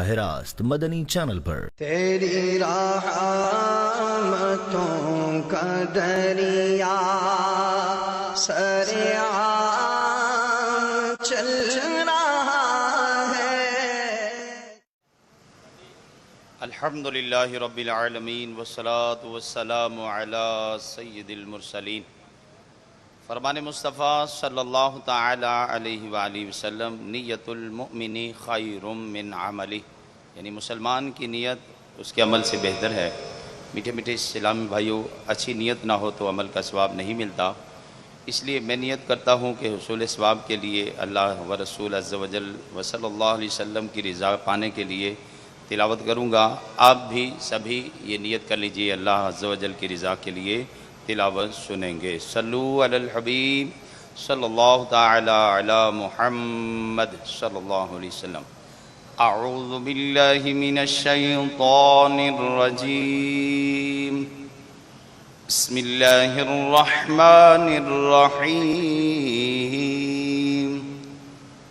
براہ راست مدنی چینل پر تیری رحمتوں کا دریا سریعا چل رہا ہے۔ الحمدللہ رب العالمین والصلاة والسلام علی سید المرسلین۔ فرمان مصطفیٰ صلی اللہ تعالی علیہ وآلہ وسلم، نیت المؤمن خیر من عملہ، یعنی مسلمان کی نیت اس کے عمل سے بہتر ہے۔ میٹھے میٹھے اسلامی بھائیوں، اچھی نیت نہ ہو تو عمل کا ثواب نہیں ملتا، اس لیے میں نیت کرتا ہوں کہ حصول ثواب کے لیے اللہ و رسول عز و جل و صلی اللہ علیہ وسلم کی رضا پانے کے لیے تلاوت کروں گا۔ آپ بھی سبھی یہ نیت کر لیجئے، اللہ عز و جل کی رضا کے لیے تلاوت سنیں گے۔ صلو علی الحبیب صلی اللہ تعالی علی محمد صلی اللہ علیہ وسلم۔ اعوذ باللہ من الشیطان الرجیم، بسم اللہ الرحمن الرحیم۔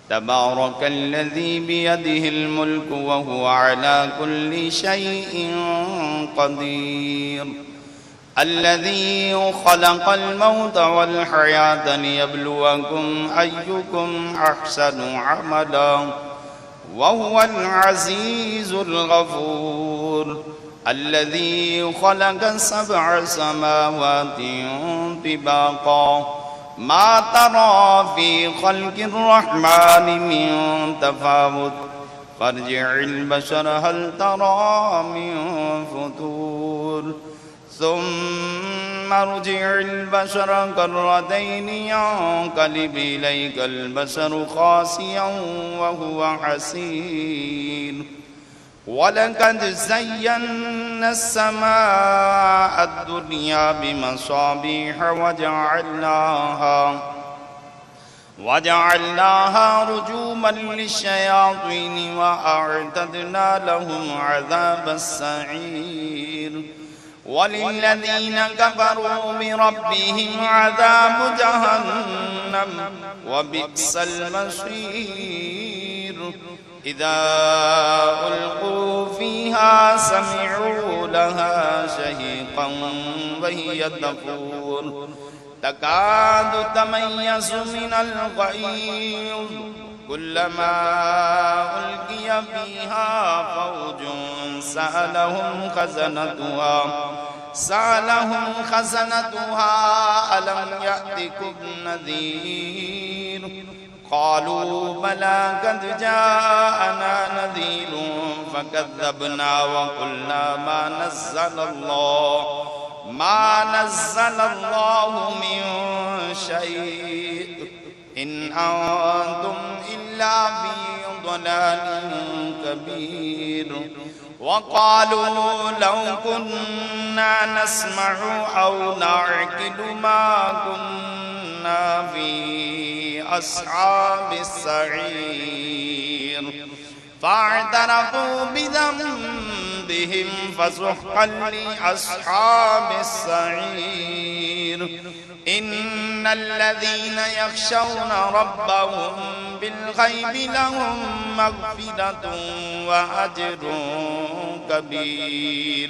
تبارک الذی بیدہ الملک وہو علی کل شیء قدیر، الذي خلق الموت والحياة ليبلوكم أيكم أحسن عملا وهو العزيز الغفور، الذي خلق 7 سماوات طباقا ما ترى في خلق الرحمن من تفاوت فارجع البشر هل ترى من فتور، ثم ارجع البشر كرتين ينقلب إليك البشر خاسئا وهو حسير، ولقد زينا السماء الدنيا بمصابيح وجعلناها رجوما للشياطين وأعتدنا لهم عذاب السعير، وللذين كفروا بربهم عذاب جهنم وبئس المصير، إذا ألقوا فيها سمعوا لها شهيقا وهي تفور، تكاد تميز من الغيظ، كلما ألقي فيها فوج سألهم خزنتها ألم يأتكم نذير، قالوا بلى قد جاءنا نذير فكذبنا وقلنا ما نزل الله من شيء إن أنتم إلا في ضلال كبير، وقالوا لو كنا نسمع أو نعقل ما كنا في أصحاب السعير، فاعترفوا بذنبهم فسحقا لأصحاب السعير، إن الذين يخشون ربهم بالغيب لهم مغفرة وأجر كبير،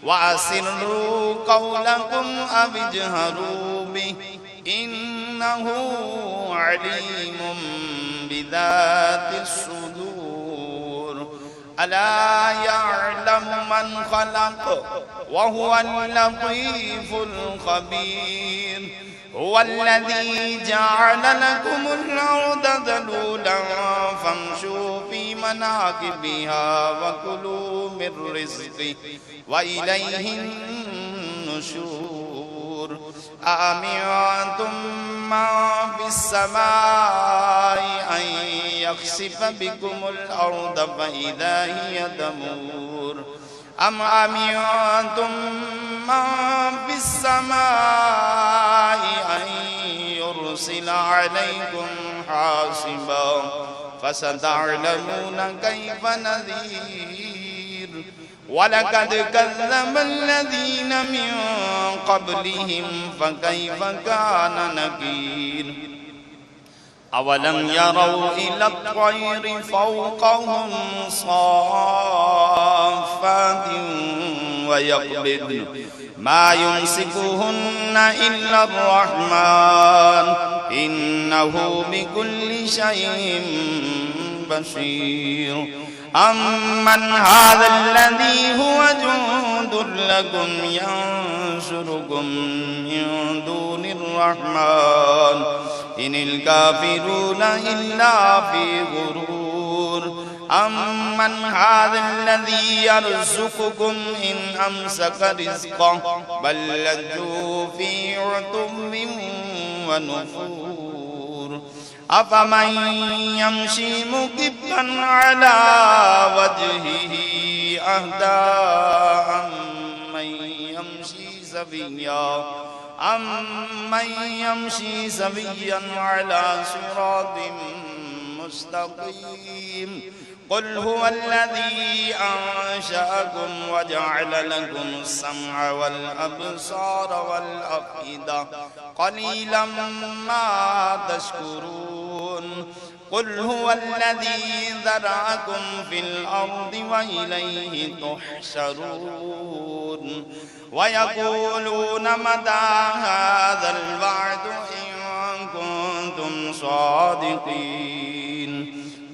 وأسروا قولكم أو اجهروا به إنه عليم بذات الصدور، ألا يعلم من خلق وهو اللطيف الخبير، هو الذي جعل لكم الأرض ذلولا فامشوا في مناكبها وكلوا من رزقه وإليه النشور، أأمنتم من في السماء أن يخسف بكم الأرض فإذا هي تمور، أم أمنتم من في السماء أن يرسل عليكم حاصبا فستعلمون كيف نذير، وَلَقَدْ كَذَّبَ الَّذِينَ مِن قَبْلِهِمْ فَكَيْفَ كَانَ نَكِيرِ أولم يروا إلى الطير فوقهم صافات ويقبضن ما يمسكهن إلا الرحمن إنه بكل شيء بصير أمن هذا الذي هو جند لكم ينصركم من دون الرحمن إن الكافرون إلا في غرور أمن هذا الذي يرزقكم إن أمسك رزقه بل لجوا في عتو ونفور أفمن يمشي مكبا على وجهه أهدى أمن يمشي سويا على صراط مستقيم قل هو الذي أنشأكم وجعل لكم السمع والأبصار والأفئدة قليلا ما تشكرون قل هو الذي ذرأكم في الأرض وإليه تحشرون ويقولون متى هذا الوعد إن كنتم صادقين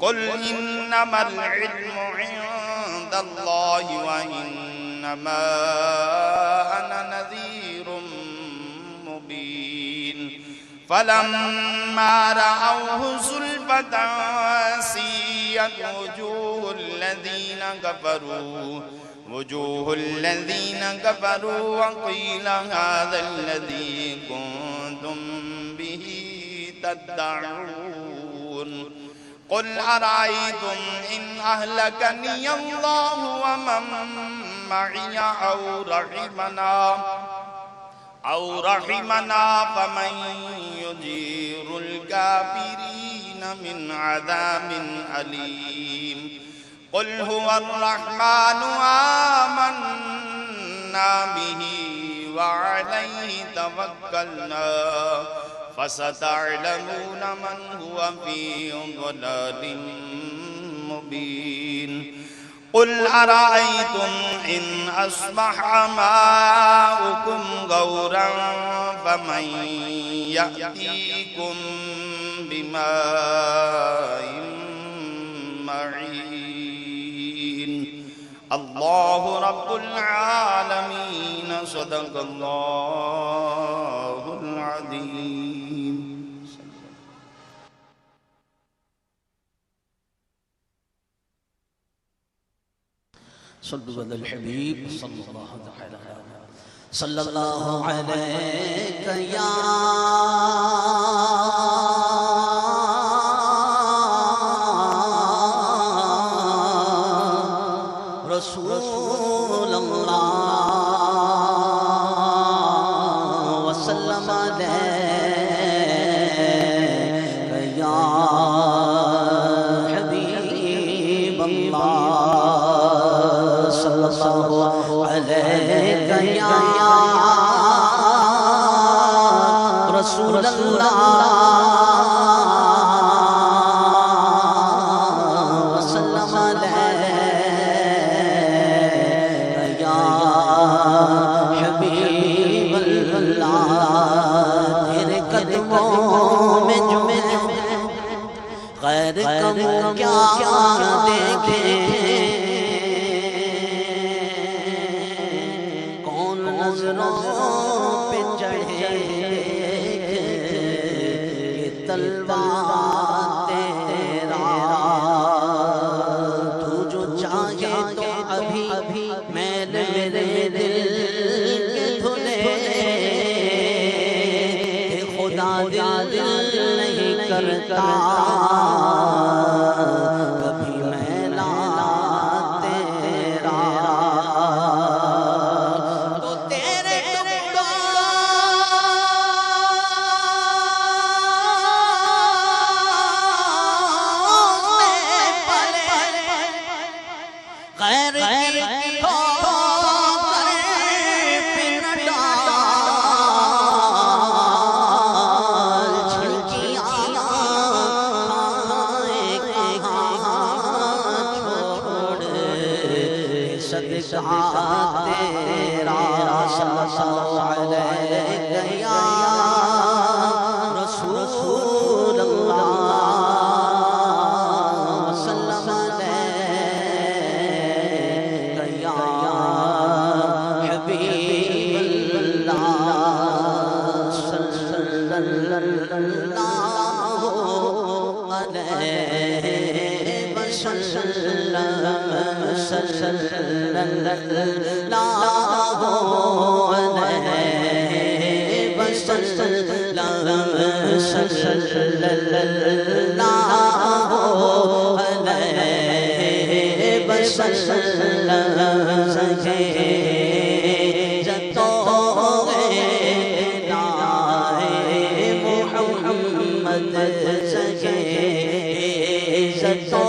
قل إنما العلم عند الله وإنما أنا نذير مبين فلما رأوه زلفة سيئت وجوه الذين كفروا وقيل هذا الذي كنتم به تدعون قل أرأيتم إن أهلكني الله ومن معي أو رحمنا فمن يجير الكافرين من عذاب أليم قل هو الرحمن آمنا به وعليه توكلنا فستعلمون من هو في ضلال مبين قل أرأيتم إن أصبح ماؤكم غورا فمن يأتيكم بماء معين الله رب العالمين صدق الله العظيم. صلوا على الحبيب صلى الله عليك يا رسول الله وسلم عليك يا حبيب الله صلى الله عليك يا رسول الله وسلم عليك يا حبيب الله تیرے قدموں میں جو غیر کم کیا دیکھیں نظروں پہ چڑھے یہ تلوار تیرا تو جو چاہے تو ابھی میل میرے دل کے دھلے کہ خدا دل نہیں کرتا کبھی میلا تیرا صدقہ تیرا صلی اللہ علیہ یا رسول اللہ وسلم علیہ یا حبیب اللہ صلی اللہ علیہ وسلم صلی اللہ علیہ وسلم صلی اللہ علیہ وسلم جتو لائے محمد سجے جتو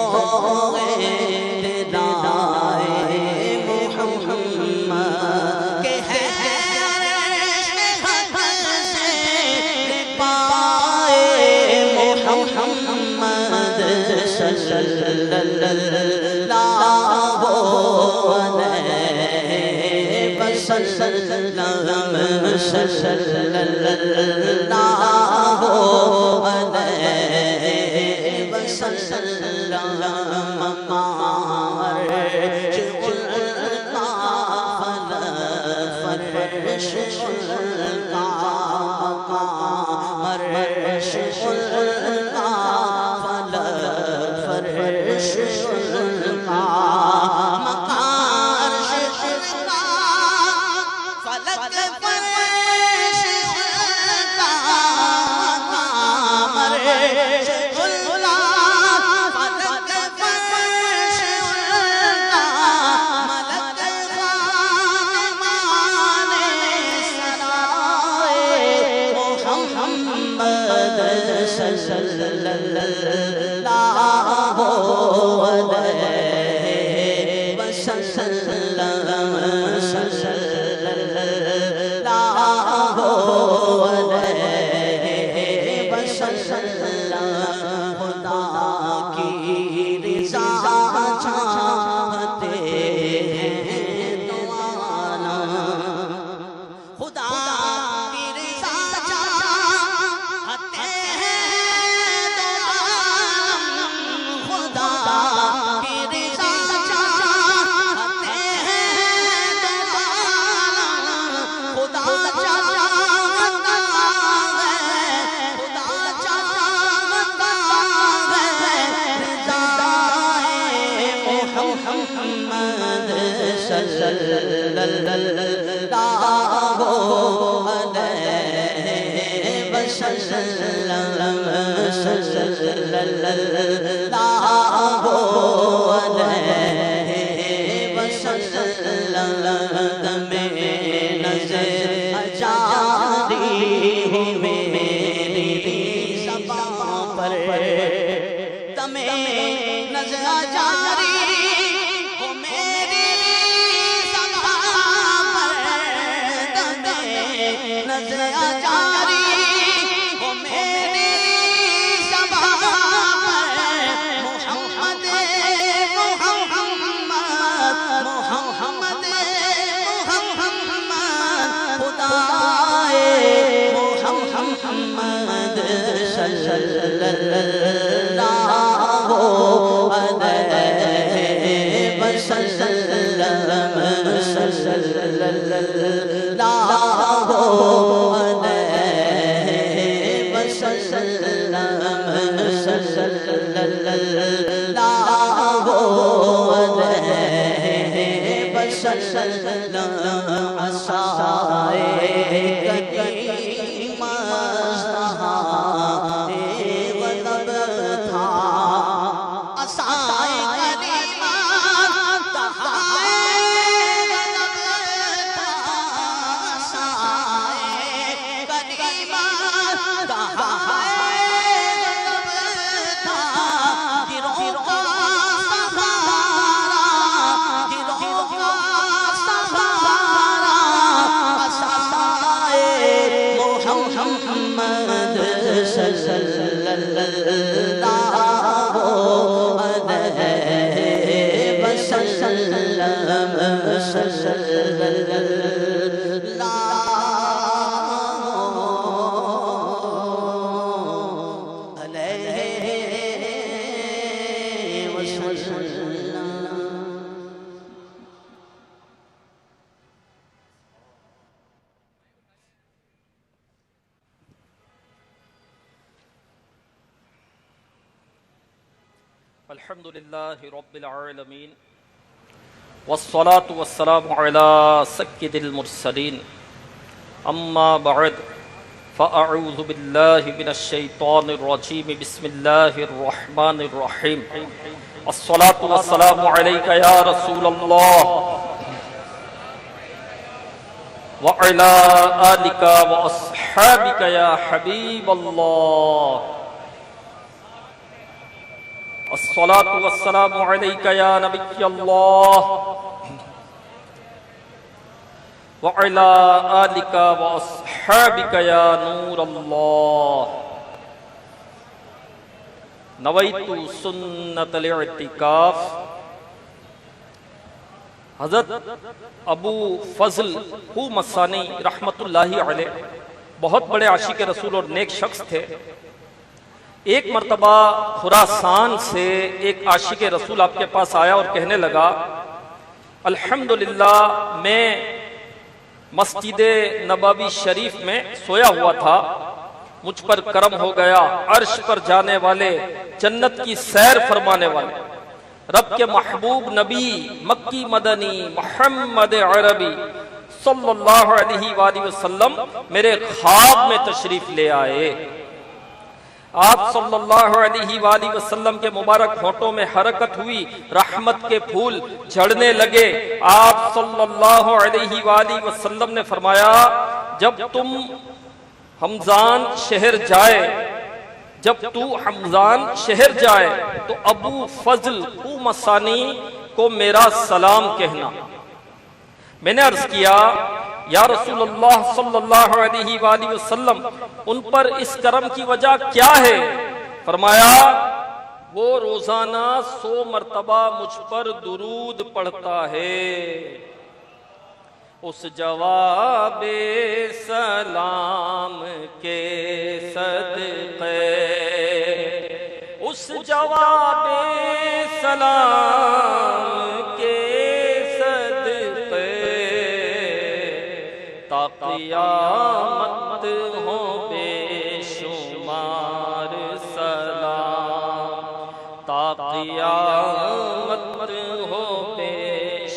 وسلم الحمد لله رب العالمين والصلاة والسلام على سيد المرسلين أما بعد فأعوذ بالله من الشيطان الرجيم بسم الله الرحمن الرحيم الصلاة والسلام عليك يا رسول الله وعلى آلك وأصحابك يا حبيب الله الصلاة والسلام عليك يا نبي الله وعلى آلك وأصحابك يا نور الله نويت سنة الاعتكاف حضرت ابو فضل مسانی رحمت اللہ علیہ بہت بڑے عاشق رسول اور نیک شخص تھے۔ ایک مرتبہ خراسان سے ایک عاشق رسول آپ کے پاس آیا اور کہنے لگا الحمدللہ میں مسجد نبوی شریف میں سویا ہوا تھا، مجھ پر کرم ہو گیا، عرش پر جانے والے، جنت کی سیر فرمانے والے، رب کے محبوب نبی مکی مدنی محمد عربی صلی اللہ علیہ وآلہ وسلم میرے خواب میں تشریف لے آئے۔ آپ صلی اللہ علیہ وآلہ وسلم کے مبارک ہونٹوں میں حرکت ہوئی، رحمت کے پھول جھڑنے لگے۔ آپ صلی اللہ علیہ وآلہ وسلم نے فرمایا جب تم حمزان شہر جائے، جب تو حمزان شہر جائے تو ابو فضل مسانی کو میرا سلام کہنا۔ میں نے عرض کیا یا رسول اللہ صلی اللہ علیہ وآلہ وسلم ان پر اس کرم کی وجہ کیا ہے؟ فرمایا وہ روزانہ 100 مرتبہ مجھ پر درود پڑھتا ہے۔ اس جواب سلام کے صدقے، اس جواب سلام کے قیامت ہو بے شمار سلام، تا قیامت ہو بے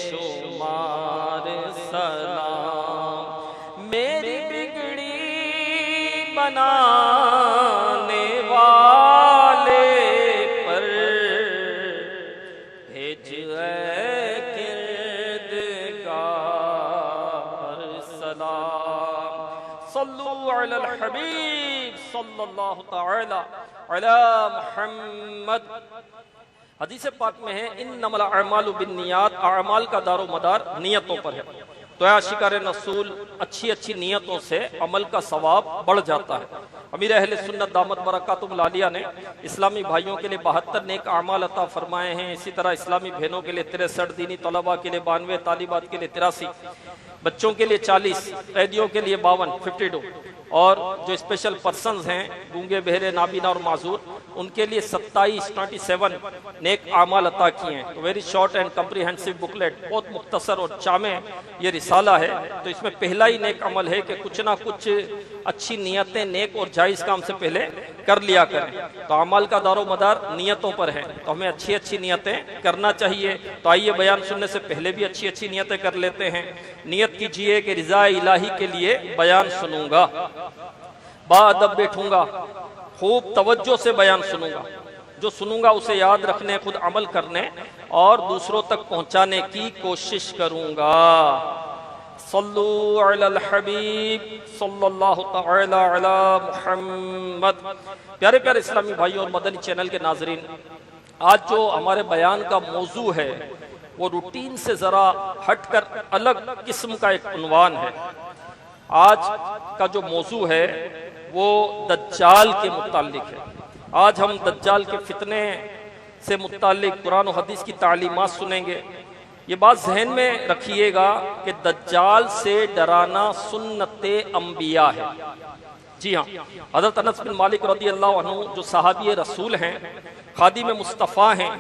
شمار سلام، میری بگڑی بنانے والے پر بھیج صلو علی الحبیب صلی اللہ تعالی علی محمد۔ حدیث پاک میں ہے انما الاعمال بالنیات، اعمال کا دار و مدار نیتوں پر ہے۔ تو اے عاشقان رسول اچھی اچھی نیتوں سے عمل کا ثواب بڑھ جاتا ہے۔ امیر اہل سنت دامت برکاتہم العالیہ نے اسلامی بھائیوں کے لیے 72 نیک اعمال عطا فرمائے ہیں۔ اسی طرح اسلامی بہنوں کے لیے 63، دینی طلباء کے لیے 92، طالبات کے لیے 83، بچوں کے لیے 40، قیدیوں کے لیے 52 52، اور جو اسپیشل پرسنز ہیں گونگے بہرے نابینا اور معذور ان کے لیے 27 نیک اعمال عطا کیے ہیں۔ تو very short and comprehensive booklet, بہت مختصر اور جامع یہ رسالہ ہے۔ تو اس میں پہلا ہی نیک عمل ہے کہ کچھ نہ کچھ اچھی نیتیں نیک اور جائز کام سے پہلے کر لیا کریں۔ تو اعمال کا دار و مدار نیتوں پر ہے، تو ہمیں اچھی اچھی نیتیں کرنا چاہیے۔ تو آئیے بیان سننے سے پہلے بھی اچھی اچھی نیتیں کر لیتے ہیں۔ نیت کیجئے کہ رضا الہی کے لیے بیان سنوں گا، با ادب بیٹھوں گا، خوب توجہ سے بیان سنوں گا، جو سنوں گا اسے یاد رکھنے، خود عمل کرنے اور دوسروں تک پہنچانے کی کوشش کروں گا۔ صلو علی الحبیب صلی اللہ تعالی علی محمد۔ پیارے پیارے اسلامی بھائیوں اور مدنی چینل کے ناظرین، آج جو ہمارے بیان کا موضوع ہے وہ روٹین سے ذرا ہٹ کر الگ قسم کا ایک عنوان ہے۔ آج کا جو موضوع ہے وہ دجال کے متعلق ہے۔ آج ہم دجال کے فتنے سے متعلق قرآن و حدیث کی تعلیمات سنیں گے، یہ بات ذہن میں رکھیے گا کہ دجال سے ڈرانا سنت انبیاء ہے۔ جی ہاں، حضرت انس بن مالک رضی اللہ عنہ جو صحابی رسول ہیں، خادم مصطفیٰ ہیں،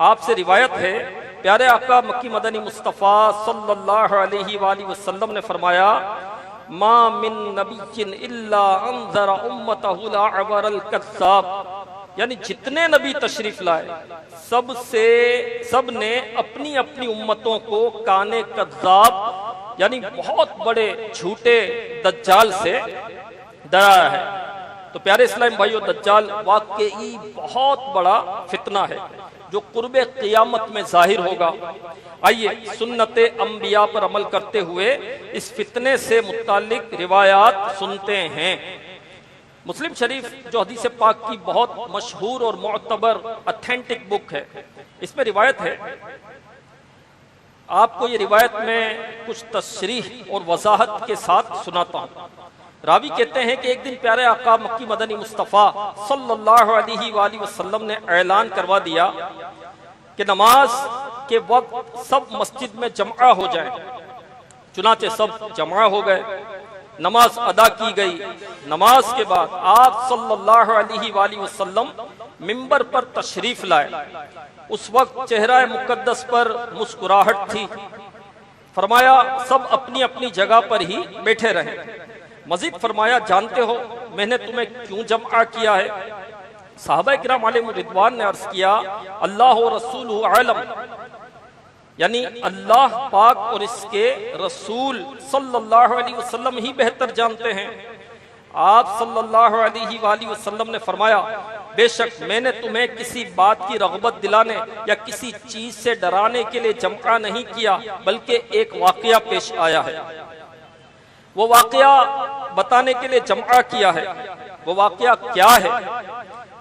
آپ سے روایت ہے پیارے آقا مکی مدنی مصطفیٰ صلی اللہ علیہ وآلہ وسلم نے فرمایا ما من نبی الا انذر امتہ الاعور الکذاب، یعنی جتنے نبی تشریف لائے سب نے اپنی اپنی امتوں کو کانے کذاب یعنی بہت بڑے جھوٹے دجال سے ڈرایا ہے۔ تو پیارے اسلام بھائیو، دجال واقعی بہت بڑا فتنہ ہے جو قرب قیامت میں ظاہر ہوگا۔ آئیے سنت انبیاء پر عمل کرتے ہوئے اس فتنے سے متعلق روایات سنتے ہیں۔ مسلم شریف جو حدیث پاک کی بہت مشہور اور معتبر اتھینٹک بک ہے، اس میں روایت ہے، آپ کو یہ روایت میں کچھ تشریح اور وضاحت کے ساتھ سناتا ہوں۔ راوی کہتے ہیں کہ ایک دن پیارے آقا مکی مدنی مصطفیٰ صلی اللہ علیہ وآلہ وسلم نے اعلان کروا دیا کہ نماز کے وقت سب مسجد میں جمع ہو جائیں۔ چنانچہ سب جمع ہو گئے، نماز ادا کی گئی۔ نماز کے بعد آپ صلی اللہ علیہ وآلہ وسلم منبر پر تشریف لائے۔ اس وقت چہرہ مقدس پر مسکراہٹ تھی۔ فرمایا سب اپنی اپنی جگہ پر ہی بیٹھے رہیں۔ مزید فرمایا جانتے ہو میں نے تمہیں کیوں جمع کیا ہے؟ صحابہ کرام علیہم رضوان نے عرض کیا اللہ و رسول عالم، یعنی اللہ پاک اور اس کے رسول صلی اللہ علیہ وسلم ہی بہتر جانتے ہیں۔ آپ صلی اللہ علیہ وآلہ وسلم نے فرمایا بے شک میں نے تمہیں کسی بات کی رغبت دلانے یا کسی چیز سے ڈرانے کے لیے جمع نہیں کیا، بلکہ ایک واقعہ پیش آیا ہے، وہ واقعہ بتانے کے لیے جمع کیا ہے۔ وہ واقعہ کیا ہے؟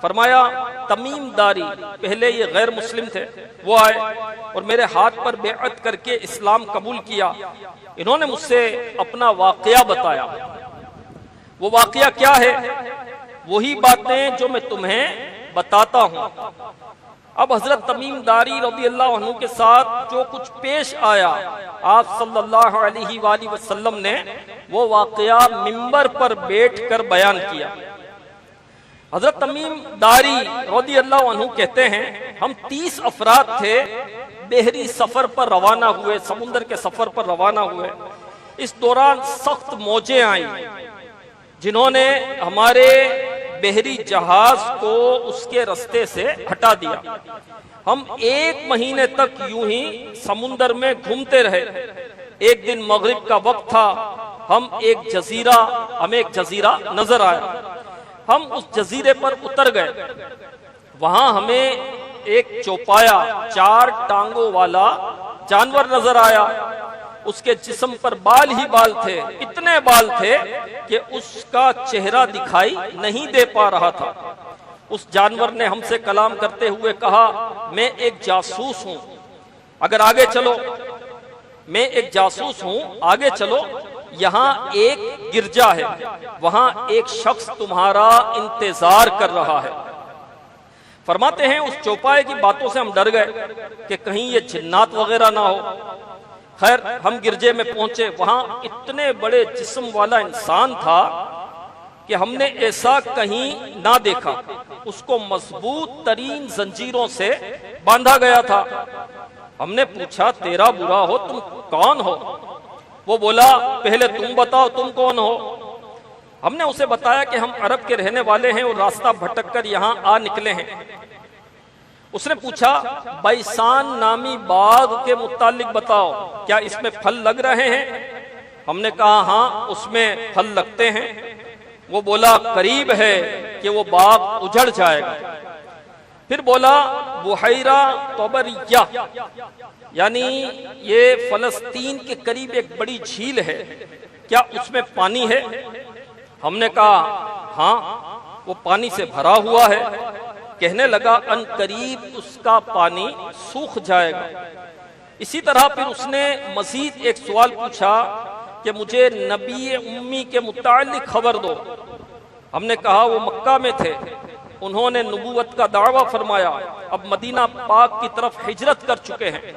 فرمایا تمیم داری، پہلے یہ غیر مسلم تھے، وہ آئے اور میرے ہاتھ پر بیعت کر کے اسلام قبول کیا۔ انہوں نے مجھ سے اپنا واقعہ بتایا۔ وہ واقعہ کیا ہے؟ وہی باتیں جو میں تمہیں بتاتا ہوں۔ اب حضرت تمیم داری رضی اللہ عنہ کے ساتھ جو کچھ پیش آیا، آپ صلی اللہ علیہ وآلہ وسلم نے وہ واقعہ منبر پر بیٹھ کر بیان کیا۔ حضرت تمیم داری رضی اللہ عنہ کہتے ہیں ہم 30 افراد تھے، بحری سفر پر روانہ ہوئے، سمندر کے سفر پر روانہ ہوئے۔ اس دوران سخت موجیں آئیں جنہوں نے ہمارے بحری جہاز کو اس کے رستے سے ہٹا دیا۔ ہم 1 مہینے تک یوں ہی سمندر میں گھومتے رہے۔ ایک دن مغرب کا وقت تھا، ہمیں ایک جزیرہ نظر آیا۔ ہم اس جزیرے پر اتر گئے۔ وہاں ہمیں ایک چوپایا 4 ٹانگوں والا جانور نظر آیا۔ اس کے جسم پر بال ہی بال تھے، اتنے بال تھے کہ اس کا چہرہ دکھائی نہیں دے پا رہا تھا۔ اس جانور نے ہم سے کلام کرتے ہوئے کہا میں ایک جاسوس ہوں، اگر آگے چلو، میں ایک جاسوس ہوں، آگے چلو، یہاں ایک گرجا ہے، وہاں ایک شخص تمہارا انتظار کر رہا ہے۔ فرماتے ہیں اس چوپائے کی باتوں سے ہم ڈر گئے کہ کہیں یہ جنات وغیرہ نہ ہو۔ خیر ہم گرجے میں پہنچے، وہاں اتنے بڑے جسم والا انسان تھا کہ ہم نے ایسا کہیں نہ دیکھا۔ اس کو مضبوط ترین زنجیروں سے باندھا گیا تھا۔ ہم نے پوچھا تیرا برا ہو تم کون ہو؟ وہ بولا پہلے تم بتاؤ تم کون ہو؟ ہم نے اسے بتایا کہ ہم عرب کے رہنے والے ہیں اور راستہ بھٹک کر یہاں آ نکلے ہیں۔ اس نے پوچھا بیسان نامی باغ کے متعلق بتاؤ، کیا اس میں پھل لگ رہے ہیں؟ ہم نے کہا ہاں اس میں پھل لگتے ہیں۔ وہ بولا قریب ہے کہ وہ باغ اجڑ جائے گا۔ پھر بولا بحیرہ طبریہ، یعنی یہ فلسطین کے قریب ایک بڑی جھیل ہے، کیا اس میں پانی ہے؟ ہم نے کہا ہاں وہ پانی سے بھرا ہوا ہے۔ کہنے لگا ان قریب اس کا پانی سوکھ جائے گا۔ اسی طرح پھر اس نے مزید ایک سوال پوچھا کہ مجھے نبی امی کے متعلق خبر دو۔ ہم نے کہا وہ مکہ میں تھے، انہوں نے نبوت کا دعویٰ فرمایا، اب مدینہ پاک کی طرف ہجرت کر چکے ہیں۔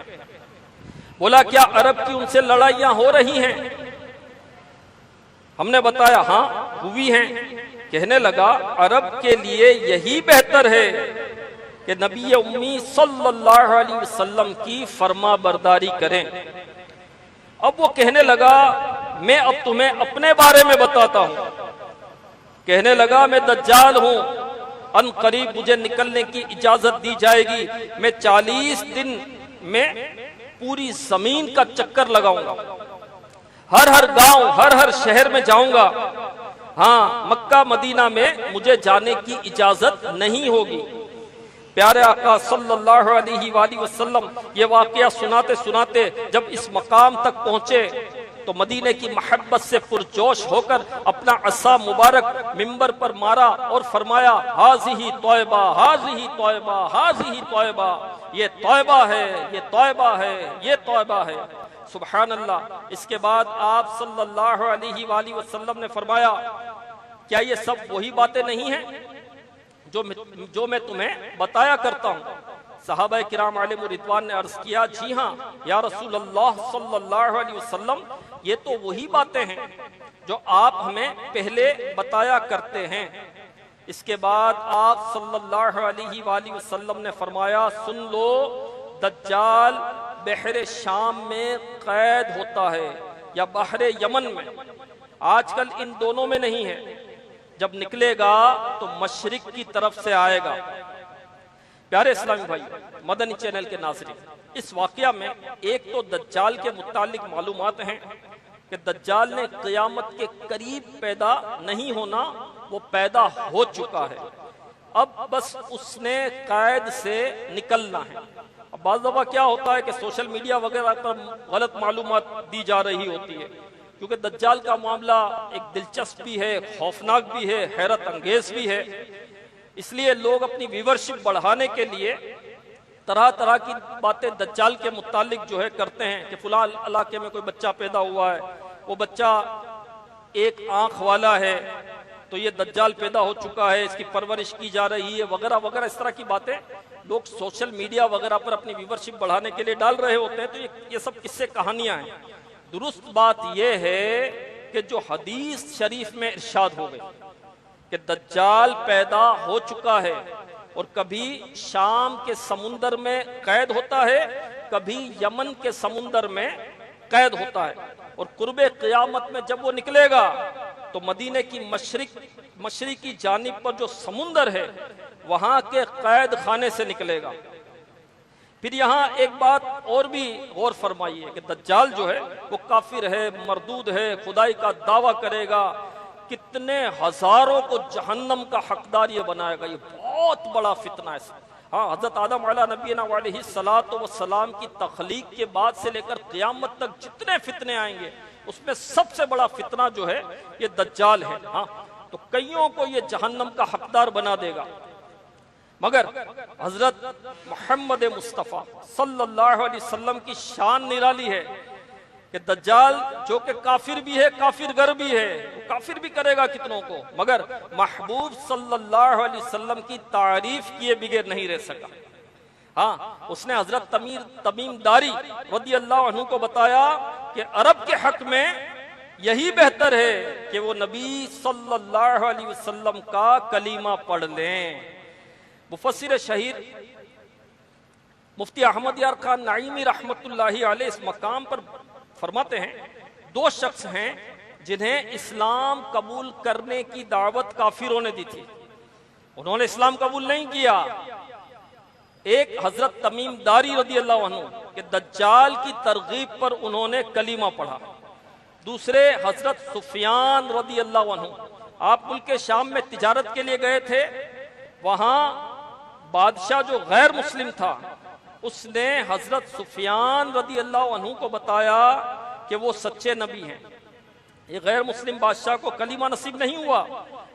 بولا کیا عرب کی ان سے لڑائیاں ہو رہی ہیں؟ ہم نے بتایا ہاں ہوئی ہیں۔ کہنے لگا عرب کے لیے یہی بہتر ہے کہ نبی امی صلی اللہ علیہ وسلم کی فرما برداری کریں۔ اب وہ کہنے لگا میں اب تمہیں اپنے بارے میں بتاتا ہوں۔ کہنے لگا میں دجال ہوں، ان قریب مجھے نکلنے کی اجازت دی جائے گی، میں 40 دن میں پوری زمین کا چکر لگاؤں گا، ہر گاؤں ہر شہر میں جاؤں گا، ہاں مکہ مدینہ میں مجھے جانے کی اجازت نہیں ہوگی۔ پیارے آقا صلی اللہ علیہ وآلہ وسلم یہ واقعہ سناتے سناتے جب اس مقام تک پہنچے تو مدینے کی محبت سے پرجوش ہو کر اپنا عصا مبارک منبر پر مارا اور فرمایا ہاذہ طیبہ، ہاذہ طیبہ، ہاذہ طیبہ، یہ طیبہ ہے، یہ طیبہ ہے، یہ طیبہ ہے۔ سبحان اللہ۔ اس کے بعد آپ صلی اللہ علیہ وآلہ وسلم نے فرمایا کیا یہ سب وہی باتیں نہیں ہیں جو میں تمہیں بتایا کرتا ہوں؟ صحابہ کرام علیہ رضوان نے عرض کیا جی ہاں یا رسول اللہ صلی اللہ علیہ وسلم، یہ تو وہی باتیں ہیں جو آپ ہمیں پہلے بتایا کرتے ہیں۔ اس کے بعد آپ صلی اللہ علیہ وآلہ وسلم نے فرمایا سن لو، دجال بحر شام میں قید ہوتا ہے یا بحر یمن میں، آج کل ان دونوں میں نہیں ہے۔ جب نکلے گا تو مشرق کی طرف سے آئے گا۔ پیارے اسلامی بھائی، مدنی چینل کے ناظرین، اس واقعہ میں ایک تو دجال کے متعلق معلومات ہیں کہ دجال نے قیامت کے قریب پیدا نہیں ہونا، وہ پیدا ہو چکا ہے، اب بس اس نے قید سے نکلنا ہے۔ اب بعض دفعہ کیا ہوتا ہے کہ سوشل میڈیا وغیرہ پر غلط معلومات دی جا رہی ہوتی ہے، کیونکہ دجال کا معاملہ ایک دلچسپ بھی ہے، خوفناک بھی ہے، حیرت انگیز بھی ہے، اس لیے لوگ اپنی ویورشپ بڑھانے کے لیے طرح طرح کی باتیں دجال کے متعلق جو ہے کرتے ہیں کہ فلاں علاقے میں کوئی بچہ پیدا ہوا ہے، وہ بچہ ایک آنکھ والا ہے تو یہ دجال پیدا ہو چکا ہے، اس کی پرورش کی جا رہی ہے، وغیرہ وغیرہ، اس طرح کی باتیں لوگ سوشل میڈیا وغیرہ پر اپنی ویورشپ بڑھانے کے لیے ڈال رہے ہوتے ہیں، تو یہ سب قصے کہانیاں ہیں۔ درست بات یہ ہے کہ جو حدیث شریف میں ارشاد ہو گئی کہ دجال پیدا ہو چکا ہے اور کبھی شام کے سمندر میں قید ہوتا ہے، کبھی یمن کے سمندر میں قید ہوتا ہے، اور قرب قیامت میں جب وہ نکلے گا تو مدینے کی مشرقی جانب پر جو سمندر ہے وہاں کے قید خانے سے نکلے گا۔ پھر یہاں ایک بات اور بھی غور فرمائیے کہ دجال جو ہے وہ کافر ہے، مردود ہے، خدائی کا دعویٰ کرے گا، کتنے ہزاروں کو جہنم کا حقدار یہ بنائے گا، یہ بہت بڑا فتنہ ہے۔ ہاں، حضرت آدم علیہ نبینا علیہ السلام کی تخلیق کے بعد سے لے کر قیامت تک جتنے فتنے آئیں گے اس میں سب سے بڑا فتنہ جو ہے یہ دجال ہے۔ ہاں، تو کئیوں کو یہ جہنم کا حقدار بنا دے گا، مگر حضرت محمد مصطفیٰ صلی اللہ علیہ وسلم کی شان نرالی ہے کہ دجال جو کہ کافر بھی ہے، کافر گر بھی ہے، وہ کافر بھی کرے گا کتنوں کو، مگر محبوب صلی اللہ علیہ وسلم کی تعریف کیے بغیر نہیں رہ سکا۔ ہاں، اس نے حضرت تمیم داری رضی اللہ عنہ کو بتایا کہ عرب کے حق میں یہی بہتر ہے کہ وہ نبی صلی اللہ علیہ وسلم کا کلمہ پڑھ لیں۔ مفسر شہیر مفتی احمد یار خان نعیمی رحمت اللہ علیہ اس مقام پر فرماتے ہیں دو شخص ہیں جنہیں اسلام قبول کرنے کی دعوت کافروں نے دی تھی، انہوں نے اسلام قبول نہیں کیا۔ ایک حضرت تمیم داری رضی اللہ عنہ کہ دجال کی ترغیب پر انہوں نے کلمہ پڑھا، دوسرے حضرت سفیان رضی اللہ عنہ، آپ ملک شام میں تجارت کے لیے گئے تھے، وہاں بادشاہ جو غیر مسلم تھا اس نے حضرت سفیان رضی اللہ عنہ کو بتایا کہ وہ سچے نبی ہیں۔ یہ غیر مسلم بادشاہ کو کلمہ نصیب نہیں ہوا،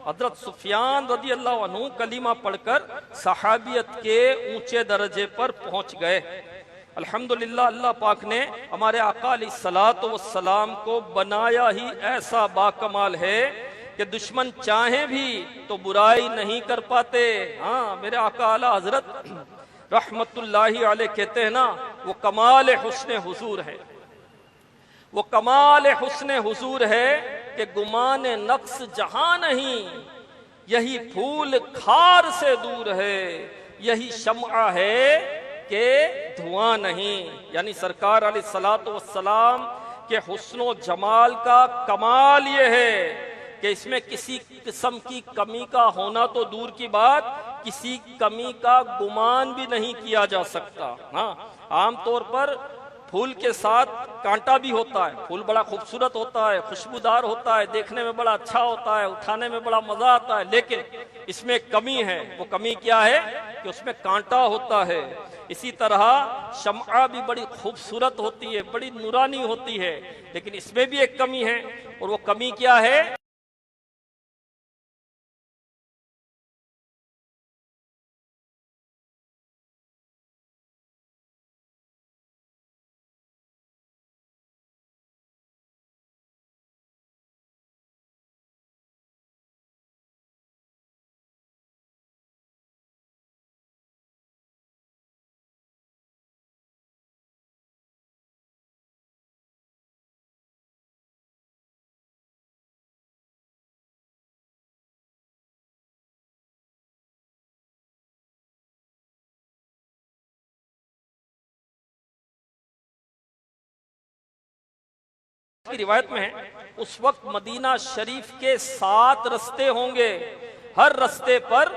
حضرت سفیان رضی اللہ عنہ کلمہ پڑھ کر صحابیت کے اونچے درجے پر پہنچ گئے۔ الحمدللہ اللہ پاک نے ہمارے آقا علیہ الصلوۃ والسلام کو بنایا ہی ایسا باکمال ہے کہ دشمن چاہیں بھی تو برائی نہیں کر پاتے۔ ہاں، میرے آقا اعلیٰ حضرت رحمت اللہ علیہ کہتے ہیں نا وہ کمال حسن حضور ہے، وہ کمال حسن حضور ہے کہ گمان نقص جہاں نہیں، یہی پھول خار سے دور ہے، یہی شمع ہے کہ دھواں نہیں۔ یعنی سرکار علیہ الصلوۃ والسلام کے حسن و جمال کا کمال یہ ہے کہ اس میں کسی قسم کی کمی کا ہونا تو دور کی بات، کسی کمی کا گمان بھی نہیں کیا جا سکتا۔ ہاں، عام طور پر پھول کے ساتھ کانٹا بھی ہوتا ہے، پھول بڑا خوبصورت ہوتا ہے، خوشبودار ہوتا ہے، دیکھنے میں بڑا اچھا ہوتا ہے، اٹھانے میں بڑا مزہ آتا ہے، لیکن اس میں ایک کمی ہے۔ وہ کمی کیا ہے؟ کہ اس میں کانٹا ہوتا ہے۔ اسی طرح شمع بھی بڑی خوبصورت ہوتی ہے، بڑی نورانی ہوتی ہے، لیکن اس میں بھی ایک کمی ہے، اور وہ کمی کیا ہے؟ کی روایت میں ہے اس وقت مدینہ شریف کے 7 رستے ہوں گے، ہر رستے پر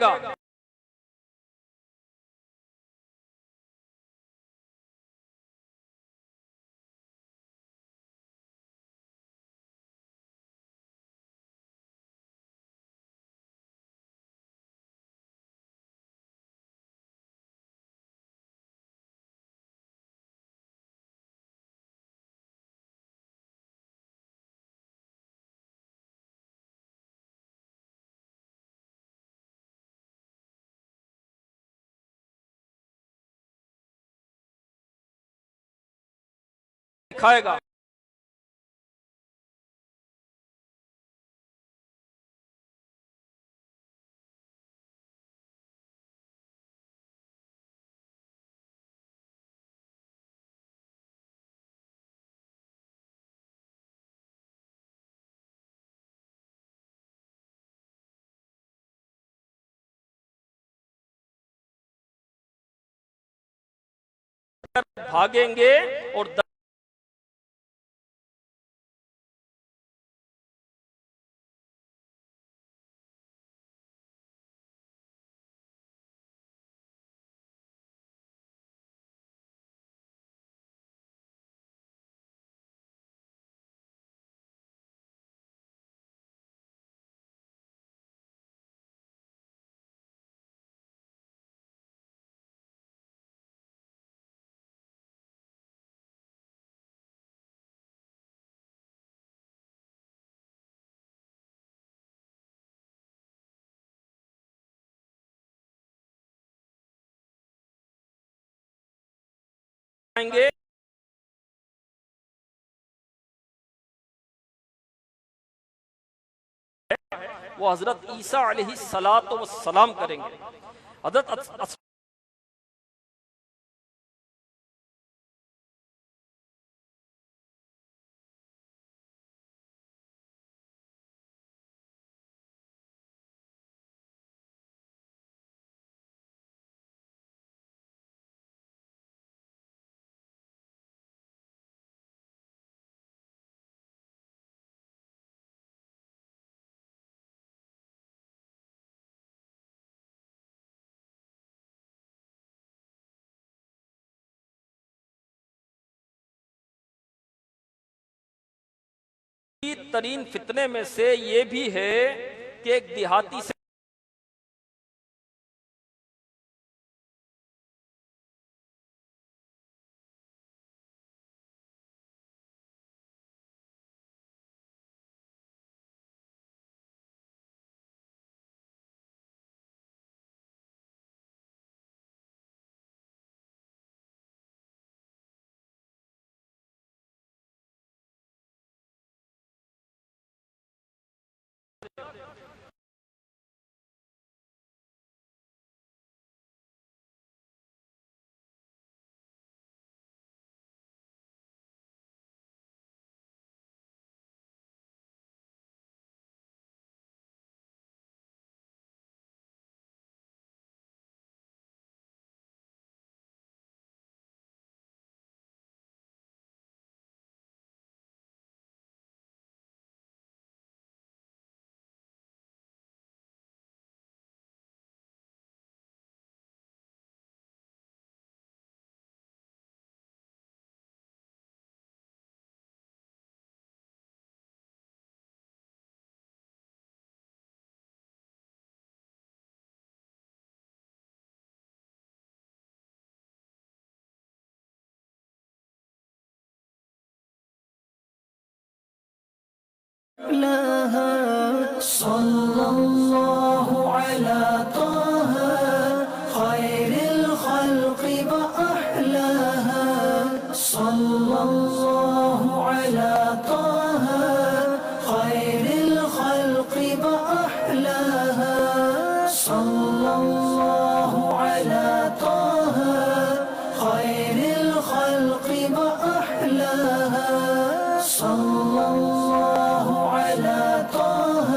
گا۔ کھائے گا۔ بھاگیں گے اور آئیں گے، وہ حضرت عیسیٰ علیہ السلام کریں گے۔ حضرت ترین فتنے میں سے یہ بھی ہے کہ ایک دیہاتی سے صلى الله على طه خير الخلق وأحلاها صلى الله على طه خير الخلق وأحلاها صلى الله على طه خير الخلق وأحلاها صلى الله على طه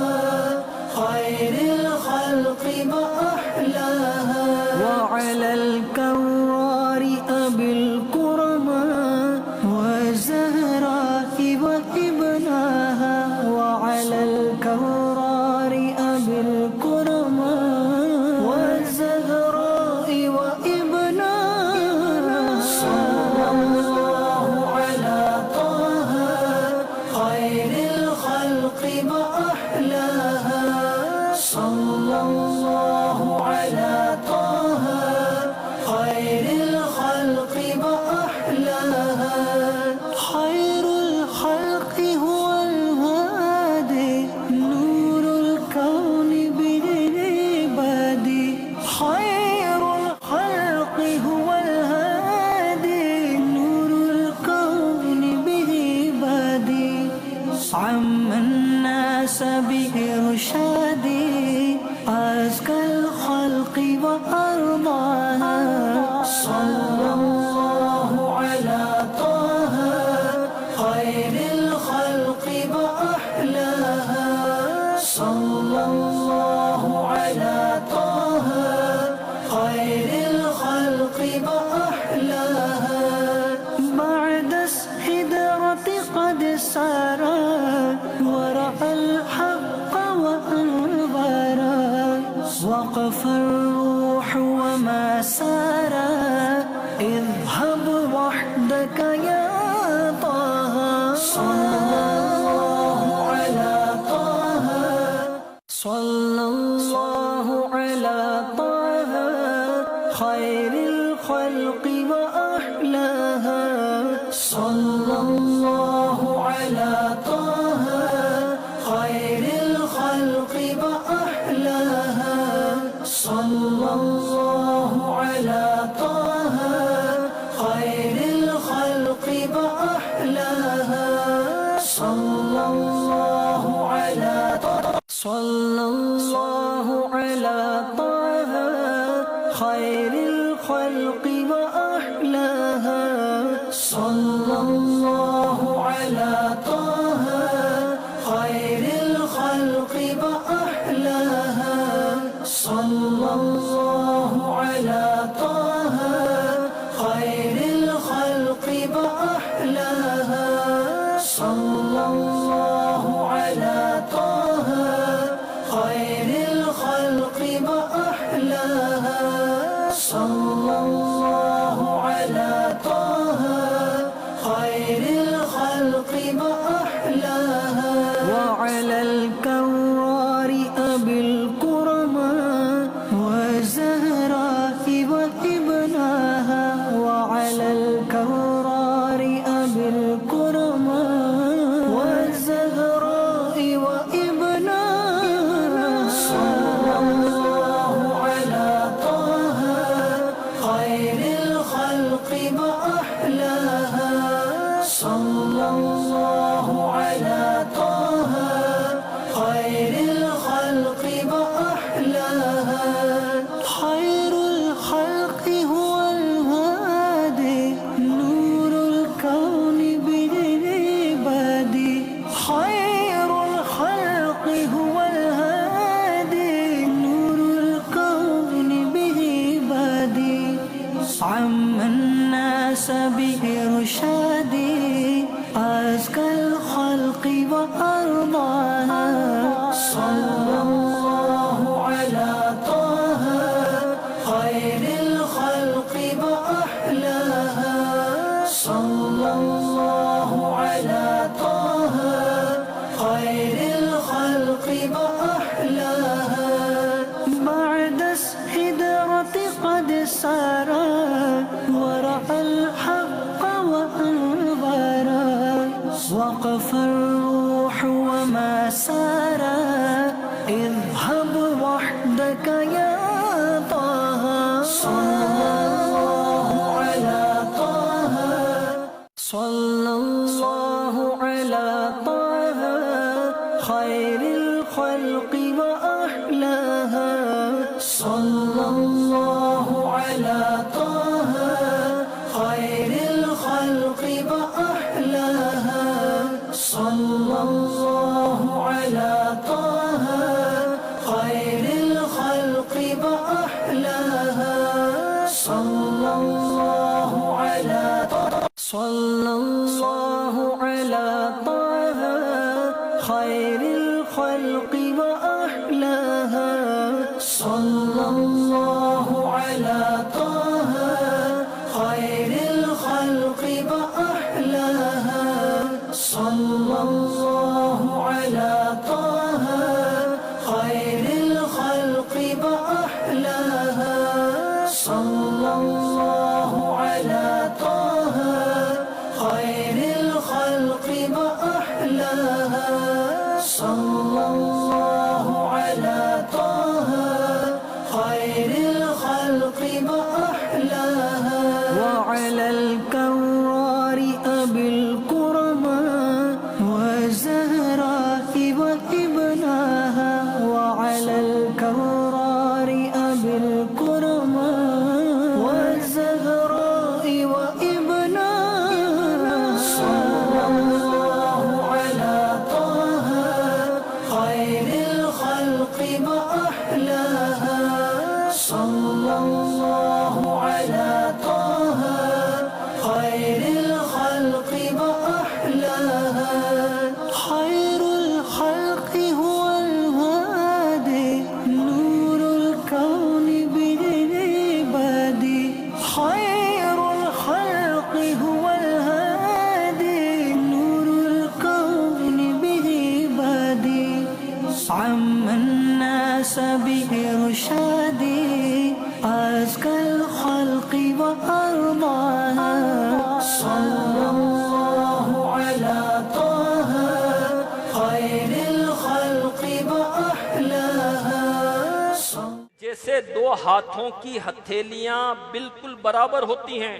خير الخلق وأحلاها وعلى الكرار أبي الكرماء والزهراء وابناها وعلى الكرار أبي الكرماء والزهراء وابناها صلى الله على طه خير الخلق وأحلاها صلى الله على طه خير الخلق وأحلاها خير الخلق هو الهادي نور الكون بالعبادي خير الخلق هو الهادي نور الكون بعبادي عم الناس بإرشادي أزكى الخلق وأرضاها صلى الله على طه خير الخلق وأحلاها صلى الله على طه خير الخلق وأحلاها بعد السدرة قد سارا ورأى الحق وأنظرا وقف الروح وما سارا اذهب وحدك يا طه صلى الله على طه صلى الله على طه خير الخلق وأحلاها صلى الله على طه خير الخلق وأحلاها صلى الله على طه خير الخلق وأحلاها صلى الله على طه صلى الله على طه خير الخلق وأحلاها صلى الله على طه خير الخلق وأحلاها صلى الله على طه خير الخلق وأحلاها صلى الله على طه خير الخلق وأحلاها صلى الله على طه خير الخلق وأحلاها الناس بإرشادي أزكى الخلق وأرضاها صلى الله على طه خير الخلق وأحلاها صلى الله على طه خير الخلق وأحلاها بعد السدرة قد سارا ورأى الحق وأنظرا وقف الروح وما سارا اذهب وحدك يا طه صلى الله على طه صلى الله على طه خير الخلق وأحلاها صلى الله على طه خير الخلق وأحلاها صلى الله على طه خير الخلق وأحلاها صلى الله على طه صلى الله على طه خير الخلق وأحلاها صلى الله على طه خير الخلق وأحلاها صلى الله على طه خير الخلق وأحلاها صلى الله على طه خير الخلق وأحلاها صلى الله على طه خير الخلق وأحلاها وعلى الكرار أبي الكرماء والزهراء وابناها وعلى الكرار أبي الكرماء والزهراء وابناها صلى الله على طه خير الخلق وأحلاها صلى الله على طه خير الخلق وأحلاها خير الخلق هو الهادي نور الكون بعبادي خير الخلق هو الهادي نور الكون بعبادي عم الناس بإرشادي أزكى الخلق وأرضاها صلى الله على طه خير الخلق وأحلاها جیسے دو ہاتھوں کی ہتھیلیاں بالکل برابر ہوتی ہیں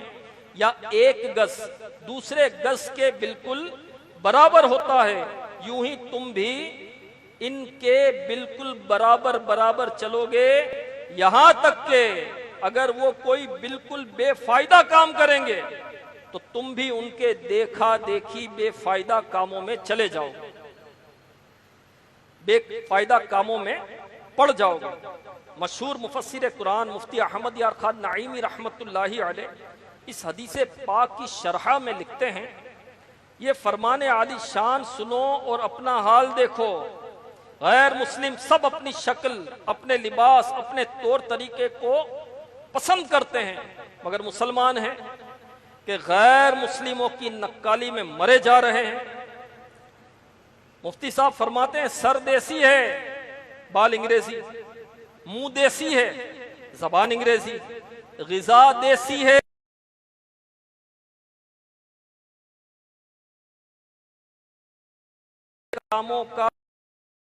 یا ایک گز دوسرے گز کے بالکل برابر ہوتا ہے، یوں ہی تم بھی ان کے بالکل برابر برابر چلو گے، یہاں تک کہ اگر وہ کوئی بالکل بے فائدہ کام کریں گے تو تم بھی ان کے دیکھا دیکھی بے فائدہ کاموں میں چلے جاؤ گے، بے فائدہ کاموں میں پڑ جاؤ گے۔ مشہور مفسر قرآن مفتی احمد یار خان نعیمی رحمت اللہ علیہ اس حدیث پاک کی شرح میں لکھتے ہیں، یہ فرمان عالی شان سنو اور اپنا حال دیکھو، غیر مسلم سب اپنی شکل، اپنے لباس، اپنے طور طریقے کو پسند کرتے ہیں، مگر مسلمان ہیں کہ غیر مسلموں کی نکالی میں مرے جا رہے ہیں۔ مفتی صاحب فرماتے ہیں سر دیسی ہے، بال انگریزی، منہ دیسی ہے، زبان انگریزی، غذا دیسی ہے، کاموں کا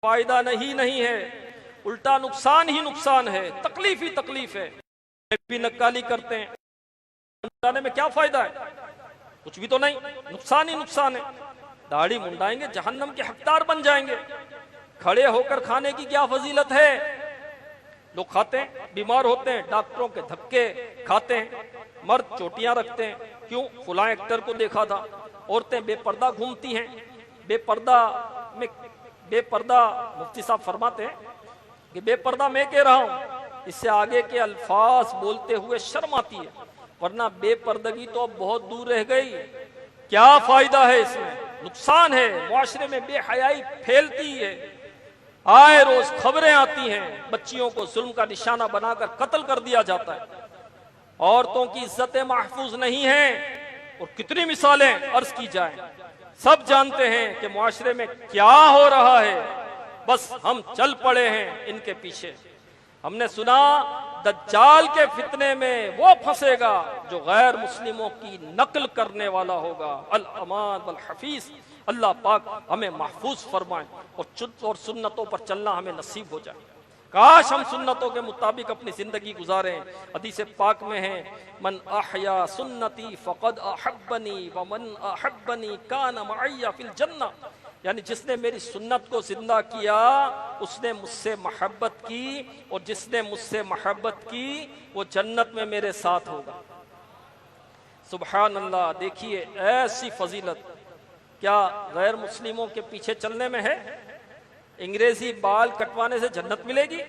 فائدہ نہیں ہے، الٹا نقصان ہی نقصان ہے، تکلیف ہی تکلیف ہے۔ بھی نکالی کرتے ہیں، منڈانے میں کیا فائدہ ہے؟ کچھ بھی تو نہیں، نقصان ہی نقصان ہے۔ داڑھی منڈائیں گے جہنم کے حقدار بن جائیں گے۔ کھڑے ہو کر کھانے کی کیا فضیلت ہے؟ لوگ کھاتے ہیں، بیمار ہوتے ہیں، ڈاکٹروں کے دھکے کھاتے ہیں، مرد چوٹیاں رکھتے ہیں، کیوں؟ فلاں ایکٹر کو دیکھا تھا۔ عورتیں بے پردہ گھومتی ہیں، بے پردہ مفتی صاحب فرماتے ہیں کہ بے پردہ میں کہہ رہا ہوں، اس سے آگے کے الفاظ بولتے ہوئے شرم آتی ہے، ورنہ بے پردگی تو اب بہت دور رہ گئی. کیا فائدہ ہے اس میں؟ نقصان ہے. معاشرے میں بے حیائی پھیلتی ہے. آئے روز خبریں آتی ہیں بچیوں کو ظلم کا نشانہ بنا کر قتل کر دیا جاتا ہے. عورتوں کی عزتیں محفوظ نہیں ہیں. اور کتنی مثالیں عرض کی جائیں. سب جانتے ہیں کہ معاشرے میں کیا ہو رہا ہے. بس ہم چل پڑے ہیں ان کے پیچھے. ہم نے سنا دجال کے فتنے میں وہ پھنسے گا جو غیر مسلموں کی نقل کرنے والا ہوگا. الامان والحفیظ. اللہ پاک ہمیں محفوظ فرمائے اور سنتوں پر چلنا ہمیں نصیب ہو جائے. کاش ہم سنتوں کے مطابق اپنی زندگی گزاریں. حدیث پاک میں ہے من احیا سنتی فقد احبنی ومن احبنی کان معی فی الجنہ. یعنی جس نے میری سنت کو زندہ کیا اس نے مجھ سے محبت کی اور جس نے مجھ سے محبت کی وہ جنت میں میرے ساتھ ہوگا. سبحان اللہ. دیکھیے ایسی فضیلت کیا غیر مسلموں کے پیچھے چلنے میں ہے؟ انگریزی بال کٹوانے سے جنت ملے گی؟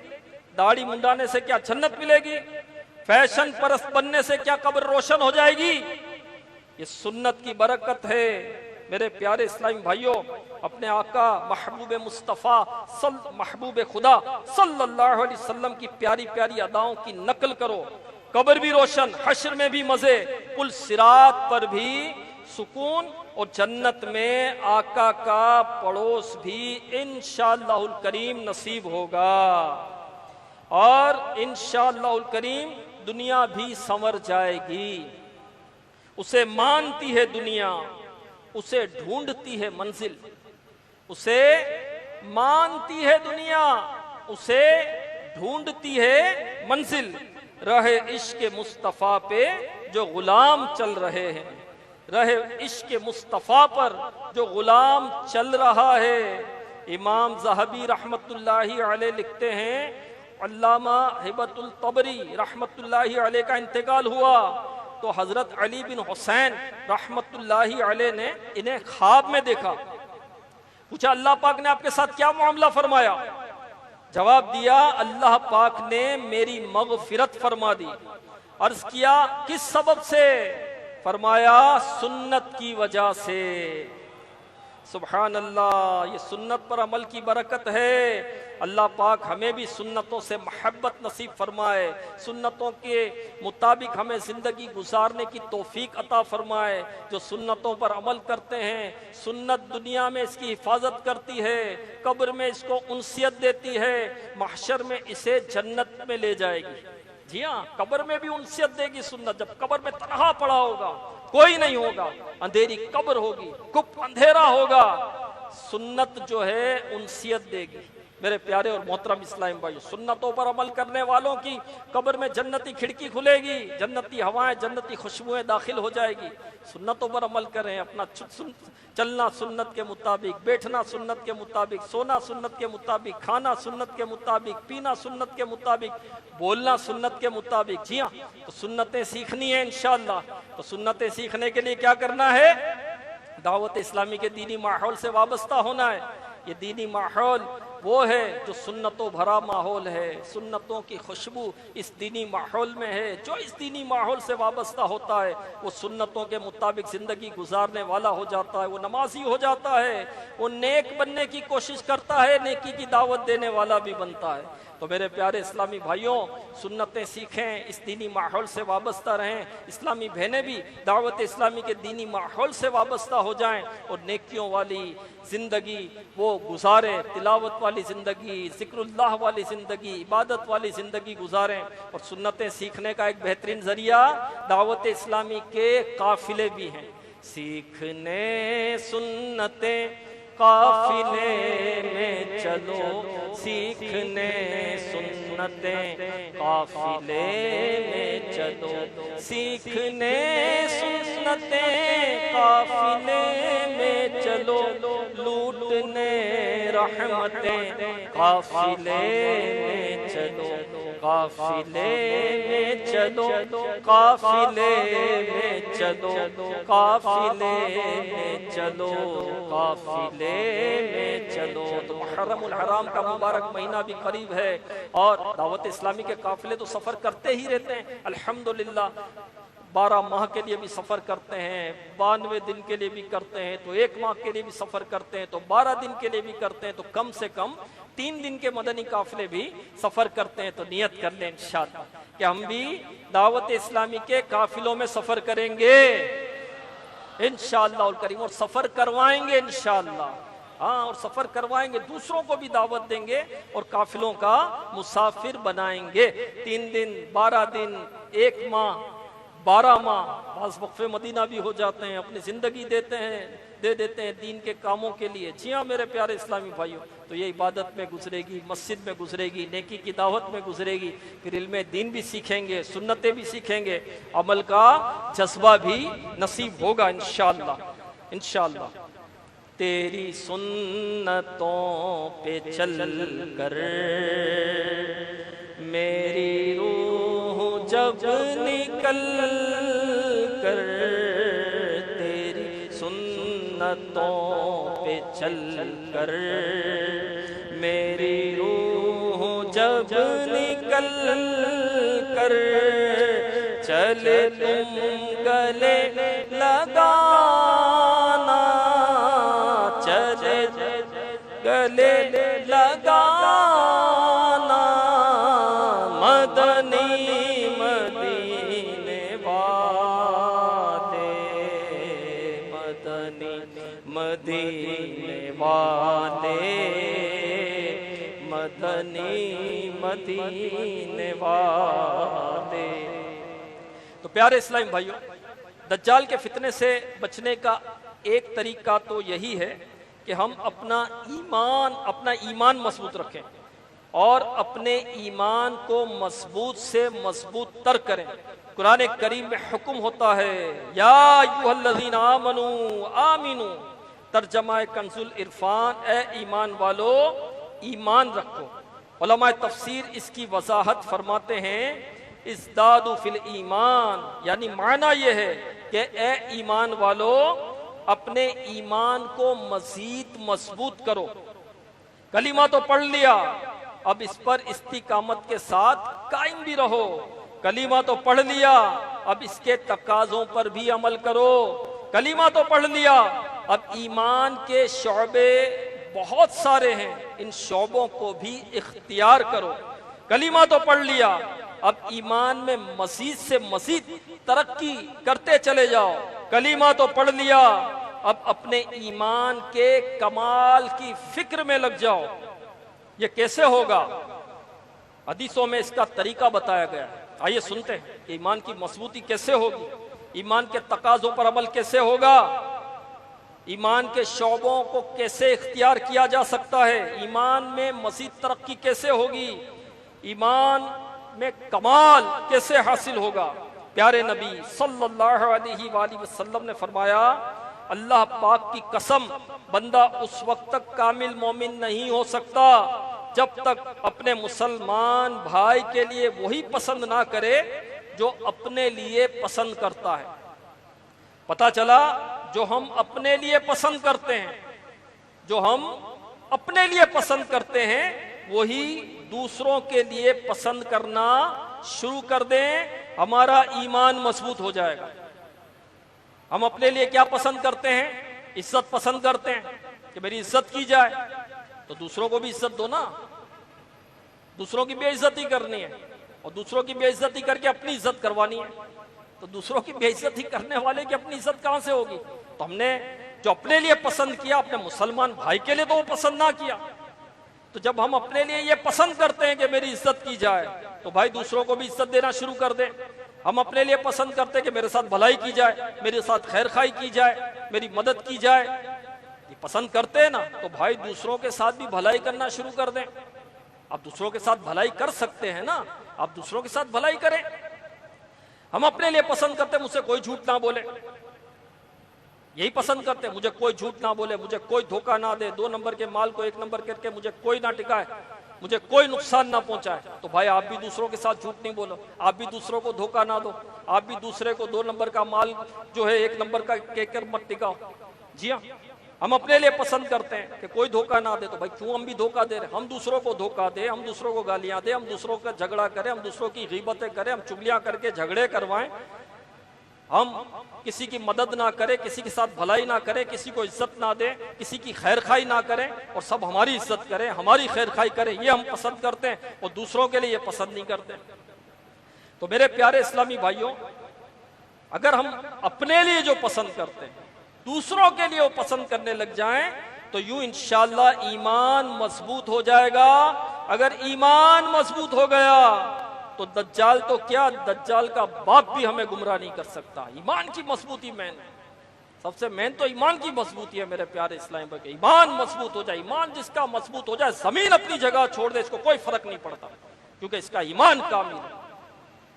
داڑھی منڈانے سے کیا جنت ملے گی؟ فیشن پرست بننے سے کیا قبر روشن ہو جائے گی؟ یہ سنت کی برکت ہے. میرے پیارے اسلامی بھائیوں، اپنے آقا محبوب مصطفیٰ محبوب خدا صلی اللہ علیہ وسلم کی پیاری پیاری اداؤں کی نقل کرو. قبر بھی روشن، حشر میں بھی مزے، پل صراط پر بھی سکون اور جنت میں آقا کا پڑوس بھی انشاءاللہ الکریم نصیب ہوگا. اور انشاءاللہ الکریم دنیا بھی سنور جائے گی. اسے مانتی ہے دنیا، اسے ڈھونڈتی ہے منزل. اسے مانتی ہے دنیا، اسے ڈھونڈتی ہے منزل. راہ عشق مصطفیٰ پہ جو غلام چل رہے ہیں، راہ عشق مصطفیٰ پر جو غلام چل رہا ہے. امام ذہبی رحمت اللہ علیہ لکھتے ہیں، علامہ ہبت الطبری رحمت اللہ علیہ کا انتقال ہوا تو حضرت علی بن حسین رحمت اللہ علیہ نے انہیں خواب میں دیکھا. پوچھا اللہ پاک نے آپ کے ساتھ کیا معاملہ فرمایا؟ جواب دیا اللہ پاک نے میری مغفرت فرما دی. عرض کیا کس سبب سے؟ فرمایا سنت کی وجہ سے. سبحان اللہ. یہ سنت پر عمل کی برکت ہے. اللہ پاک ہمیں بھی سنتوں سے محبت نصیب فرمائے، سنتوں کے مطابق ہمیں زندگی گزارنے کی توفیق عطا فرمائے. جو سنتوں پر عمل کرتے ہیں، سنت دنیا میں اس کی حفاظت کرتی ہے، قبر میں اس کو انسیت دیتی ہے، محشر میں اسے جنت میں لے جائے گی. جی ہاں، قبر میں بھی انسیت دے گی سنت. جب قبر میں تنہا پڑا ہوگا، کوئی نہیں ہوگا، اندھیری قبر ہوگی، گپ اندھیرا ہوگا، سنت جو ہے انسیت دے گی. میرے پیارے اور محترم اسلام بھائی، سنتوں پر عمل کرنے والوں کی قبر میں جنتی کھڑکی کھلے گی، جنتی ہوائیں، جنتی خوشبوئیں داخل ہو جائے گی. سنتوں پر عمل کریں. اپنا چلنا سنت کے مطابق، بیٹھنا سنت کے مطابق، سونا سنت کے مطابق، کھانا سنت کے مطابق، پینا سنت کے مطابق، بولنا سنت کے مطابق. جی ہاں، تو سنتیں سیکھنی ہیں انشاءاللہ. تو سنتیں سیکھنے کے لیے کیا کرنا ہے؟ دعوت اسلامی کے دینی ماحول سے وابستہ ہونا ہے. یہ دینی ماحول وہ ہے جو سنتوں بھرا ماحول ہے. سنتوں کی خوشبو اس دینی ماحول میں ہے. جو اس دینی ماحول سے وابستہ ہوتا ہے وہ سنتوں کے مطابق زندگی گزارنے والا ہو جاتا ہے، وہ نمازی ہو جاتا ہے، وہ نیک بننے کی کوشش کرتا ہے، نیکی کی دعوت دینے والا بھی بنتا ہے. تو میرے پیارے اسلامی بھائیوں، سنتیں سیکھیں، اس دینی ماحول سے وابستہ رہیں. اسلامی بہنیں بھی دعوت اسلامی کے دینی ماحول سے وابستہ ہو جائیں اور نیکیوں والی زندگی وہ گزاریں، تلاوت والی زندگی، ذکر اللہ والی زندگی، عبادت والی زندگی گزاریں. اور سنتیں سیکھنے کا ایک بہترین ذریعہ دعوت اسلامی کے قافلے بھی ہیں. سیکھنے سنتیں قافلے میں چلو، سیکھنے سنتیں قافلے میں چلو، سیکھنے سنتیں قافلے میں چلو، لوٹنے رحمتیں قافلے میں چلو، قافلے میں چلو، قافلے میں چلو، قافلے میں چلو، قافلے میں چلو. تو محرم الحرام کا مبارک مہینہ بھی قریب ہے اور دعوت اسلامی کے قافلے تو سفر کرتے ہی رہتے ہیں الحمدللہ. 12 ماہ کے لیے بھی سفر کرتے ہیں، 92 دن کے لیے بھی کرتے ہیں، تو 1 ماہ کے لیے بھی سفر کرتے ہیں، تو 12 دن کے لیے بھی کرتے ہیں، تو کم سے کم 3 دن کے مدنی قافلے بھی سفر کرتے ہیں۔ تو نیت کر لیں انشاءاللہ کہ ہم بھی دعوت اسلامی کے قافلوں میں سفر کریں گے انشاءاللہ الکریم، اور سفر کروائیں گے انشاءاللہ، ہاں، اور سفر کروائیں گے، دوسروں کو بھی دعوت دیں گے اور قافلوں کا مسافر بنائیں گے۔ 3 دن، 12 دن، 1 ماہ، 12 ماہ، بعض وقفے مدینہ بھی ہو جاتے ہیں، اپنی زندگی دے دیتے ہیں دین کے کاموں کے لیے۔ جی ہاں میرے پیارے اسلامی بھائیوں، تو یہ عبادت میں گزرے گی، مسجد میں گزرے گی، نیکی کی دعوت میں گزرے گی، پھر علم دین بھی سیکھیں گے، سنتیں بھی سیکھیں گے، عمل کا جذبہ بھی نصیب ہوگا انشاءاللہ انشاءاللہ۔ تیری سنتوں پہ چل کر میری روح جب نکل کر، تیری سنتوں پہ چل کر میری روح جب نکل کر، چلے تم گلے لگانا، چلے گلے لگانا، مدنی مدینے والے، مدنی مدینے والے، مدنی مدینے والے۔ تو پیارے اسلامی بھائیوں، دجال کے فتنے سے بچنے کا ایک طریقہ تو یہی ہے کہ ہم اپنا ایمان مضبوط رکھیں اور اپنے ایمان کو مضبوط سے مضبوط تر کریں۔ قرآن کریم میں حکم ہوتا ہے یا ایھا الذین آمنوا آمنوا، ترجمہ کنز العرفان، اے ایمان والو ایمان رکھو۔ علماء تفسیر اس کی وضاحت فرماتے ہیں ازدادوا فی الایمان، یعنی معنی یہ ہے کہ اے ایمان والو اپنے ایمان کو مزید مضبوط کرو۔ کلمہ تو پڑھ لیا، اب اس پر استقامت کے ساتھ قائم بھی رہو۔ کلمہ تو پڑھ لیا، اب اس کے تقاضوں پر بھی عمل کرو۔ کلمہ تو پڑھ لیا، اب ایمان کے شعبے بہت سارے ہیں، ان شعبوں کو بھی اختیار کرو۔ کلمہ تو پڑھ لیا، اب ایمان میں مزید سے مزید ترقی کرتے چلے جاؤ۔ کلمہ تو پڑھ لیا، اب اپنے ایمان کے کمال کی فکر میں لگ جاؤ۔ یہ کیسے ہوگا؟ حدیثوں میں اس کا طریقہ بتایا گیا ہے، آئیے سنتے ہیں کہ ایمان کی مضبوطی کیسے ہوگی، ایمان کے تقاضوں پر عمل کیسے ہوگا، ایمان کے شعبوں کو کیسے اختیار کیا جا سکتا ہے، ایمان میں مزید ترقی کیسے ہوگی، ایمان میں کمال کیسے حاصل ہوگا۔ پیارے نبی صلی اللہ علیہ وآلہ وسلم نے فرمایا اللہ پاک کی قسم، بندہ اس وقت تک کامل مومن نہیں ہو سکتا جب تک اپنے مسلمان بھائی کے لیے وہی پسند نہ کرے جو اپنے لیے پسند کرتا ہے۔ پتہ چلا جو ہم اپنے لیے پسند کرتے ہیں، جو ہم اپنے لیے پسند کرتے ہیں وہی دوسروں کے لیے پسند کرنا شروع کر دیں، ہمارا ایمان مضبوط ہو جائے گا۔ ہم اپنے لیے کیا پسند کرتے ہیں؟ عزت پسند کرتے ہیں کہ میری عزت کی جائے، تو دوسروں کو بھی عزت دو نا، دوسروں کی بے عزتی کرنی ہے اور دوسروں کی بے عزتی کر کے اپنی عزت کروانی ہے، تو دوسروں کی بے عزتی کرنے والے کی اپنی عزت کہاں سے ہوگی؟ تو ہم نے جو اپنے لیے پسند کیا اپنے مسلمان بھائی کے لیے تو وہ پسند نہ کیا، تو جب ہم اپنے لیے یہ پسند کرتے ہیں کہ میری عزت کی جائے تو بھائی دوسروں کو بھی عزت دینا شروع کر دیں۔ ہم اپنے لیے پسند کرتے ہیں کہ میرے ساتھ بھلائی کی جائے، میرے ساتھ خیر خواہی کی جائے، میری مدد کی جائے، یہ پسند کرتے ہیں نا، تو بھائی دوسروں کے ساتھ بھی بھلائی کرنا شروع کر دیں۔ آپ دوسروں کے ساتھ بھلائی کر سکتے ہیں نا، آپ دوسروں کے ساتھ بھلائی کریں۔ ہم اپنے لیے پسند کرتے ہیں مجھ سے کوئی جھوٹ نہ بولے، یہی پسند کرتے ہیں مجھے کوئی جھوٹ نہ بولے، مجھے کوئی دھوکہ نہ دے، 2 نمبر کے مال کو 1 نمبر کر کے مجھے کوئی نہ ٹکائے، مجھے کوئی نقصان نہ پہنچائے۔ تو بھائی آپ بھی دوسروں کے ساتھ جھوٹ نہیں بولو، آپ بھی دوسروں کو دھوکہ نہ دو، آپ بھی دوسرے کو 2 نمبر کا مال جو ہے 1 نمبر کا کہہ کر مت ٹکاؤ۔ جی ہاں، ہم اپنے لیے پسند کرتے ہیں کہ کوئی دھوکہ نہ دے، تو بھائی کیوں ہم بھی دھوکہ دے رہے ہیں؟ ہم دوسروں کو دھوکہ دیں، ہم دوسروں کو گالیاں دیں، ہم دوسروں کا جھگڑا کریں، ہم دوسروں کی غیبتیں کریں، ہم چگلیاں کر کے جھگڑے کروائیں، ہم کسی کی مدد نہ کریں، کسی کے ساتھ بھلائی نہ کریں، کسی کو عزت نہ دیں، کسی کی خیر خائی نہ کریں، اور سب ہماری عزت کریں، ہماری خیر خائی کریں، یہ ہم پسند کرتے ہیں اور دوسروں کے لیے یہ پسند نہیں کرتے۔ تو میرے پیارے اسلامی بھائیوں، اگر ہم اپنے لیے جو پسند کرتے ہیں دوسروں کے لیے وہ پسند کرنے لگ جائیں تو یوں انشاءاللہ ایمان مضبوط ہو جائے گا۔ اگر ایمان مضبوط ہو گیا تو دجال تو کیا، دجال کا باپ بھی ہمیں گمراہ نہیں کر سکتا۔ ایمان کی مضبوطی مین ہے، سب سے مین تو ایمان کی مضبوطی ہے میرے پیارے اسلام بھائی۔ ایمان مضبوط ہو جائے، ایمان جس کا مضبوط ہو جائے زمین اپنی جگہ چھوڑ دے، اس کو کوئی فرق نہیں پڑتا، کیونکہ اس کا ایمان کامل ہے،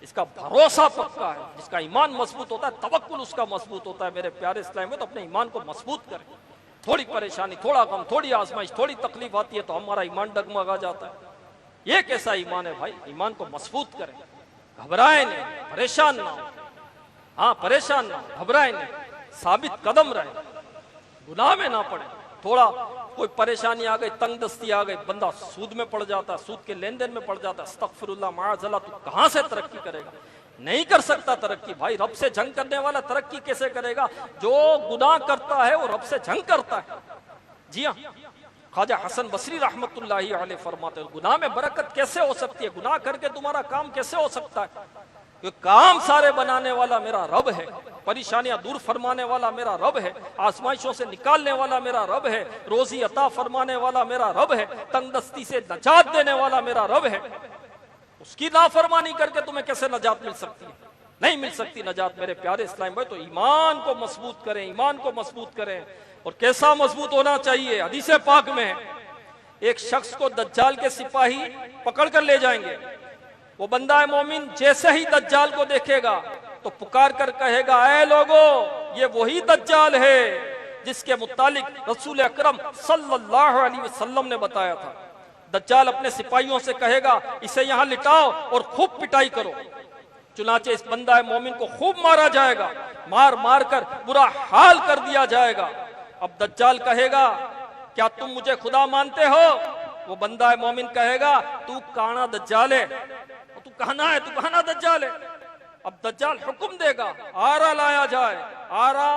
اس کا بھروسہ پکا ہے۔ جس کا ایمان مضبوط ہوتا ہے توکل اس کا مضبوط ہوتا ہے میرے پیارے اسلام میں۔ تو اپنے ایمان کو مضبوط کریں، تھوڑی پریشانی، تھوڑا غم، تھوڑی آزمائش، تھوڑی تکلیف آتی ہے تو ہمارا ایمان ڈگمگا جاتا ہے۔ یہ کیسا ایمان ہے بھائی؟ ایمان کو مضبوط کریں، گھبرائیں نہیں، پریشان نہ ہو، ہاں پریشان نہ ہو، گھبرائیں نہیں، ثابت قدم رہیں، گناہ میں نہ پڑیں۔ تھوڑا کوئی پریشانی آ گئی، تنگ دستی آ گئی، بندہ سود میں پڑ جاتا ہے، سود کے لین دین میں پڑ جاتا ہے، استغفر اللہ معاذ اللہ، تو کہاں سے ترقی کرے گا؟ نہیں کر سکتا ترقی بھائی۔ رب سے جنگ کرنے والا ترقی کیسے کرے گا؟ جو گناہ کرتا ہے وہ رب سے جنگ کرتا ہے۔ جی ہاں، خواجہ حسن بصری رحمت اللہ علیہ فرماتے ہیں گناہ میں برکت کیسے ہو سکتی ہے؟ گناہ کر کے تمہارا کام کیسے ہو سکتا ہے؟ کہ کام سارے بنانے والا میرا رب ہے، پریشانیاں دور فرمانے والا میرا رب ہے، آزمائشوں سے نکالنے والا میرا رب ہے، روزی عطا فرمانے والا میرا رب ہے، تنگ دستی سے نجات دینے والا میرا رب ہے۔ اس کی نافرمانی کر کے تمہیں کیسے نجات مل سکتی ہے؟ نہیں مل سکتی نجات میرے پیارے اسلام بھائی۔ تو ایمان کو مضبوط کریں، ایمان کو مضبوط کریں۔ اور کیسا مضبوط ہونا چاہیے؟ حدیث پاک میں ایک شخص کو دجال کے سپاہی پکڑ کر لے جائیں گے، وہ بندہ مومن جیسے ہی دجال کو دیکھے گا تو پکار کر کہے گا اے لوگو یہ وہی دجال ہے جس کے متعلق رسول اکرم صلی اللہ علیہ وسلم نے بتایا تھا۔ دجال اپنے سپاہیوں سے کہے گا اسے یہاں لٹاؤ اور خوب پٹائی کرو۔ چنانچہ اس بندہ مومن کو خوب مارا جائے گا، مار مار کر برا حال کر دیا جائے گا۔ اب دجال کہے گا کیا تم مجھے خدا مانتے ہو؟ وہ بندہ مومن کہے گا تو کانا دجال ہے، تو کہنا ہے تو کہنا دجال ہے۔ اب دجال حکم دے گا آرا لایا جائے، آرا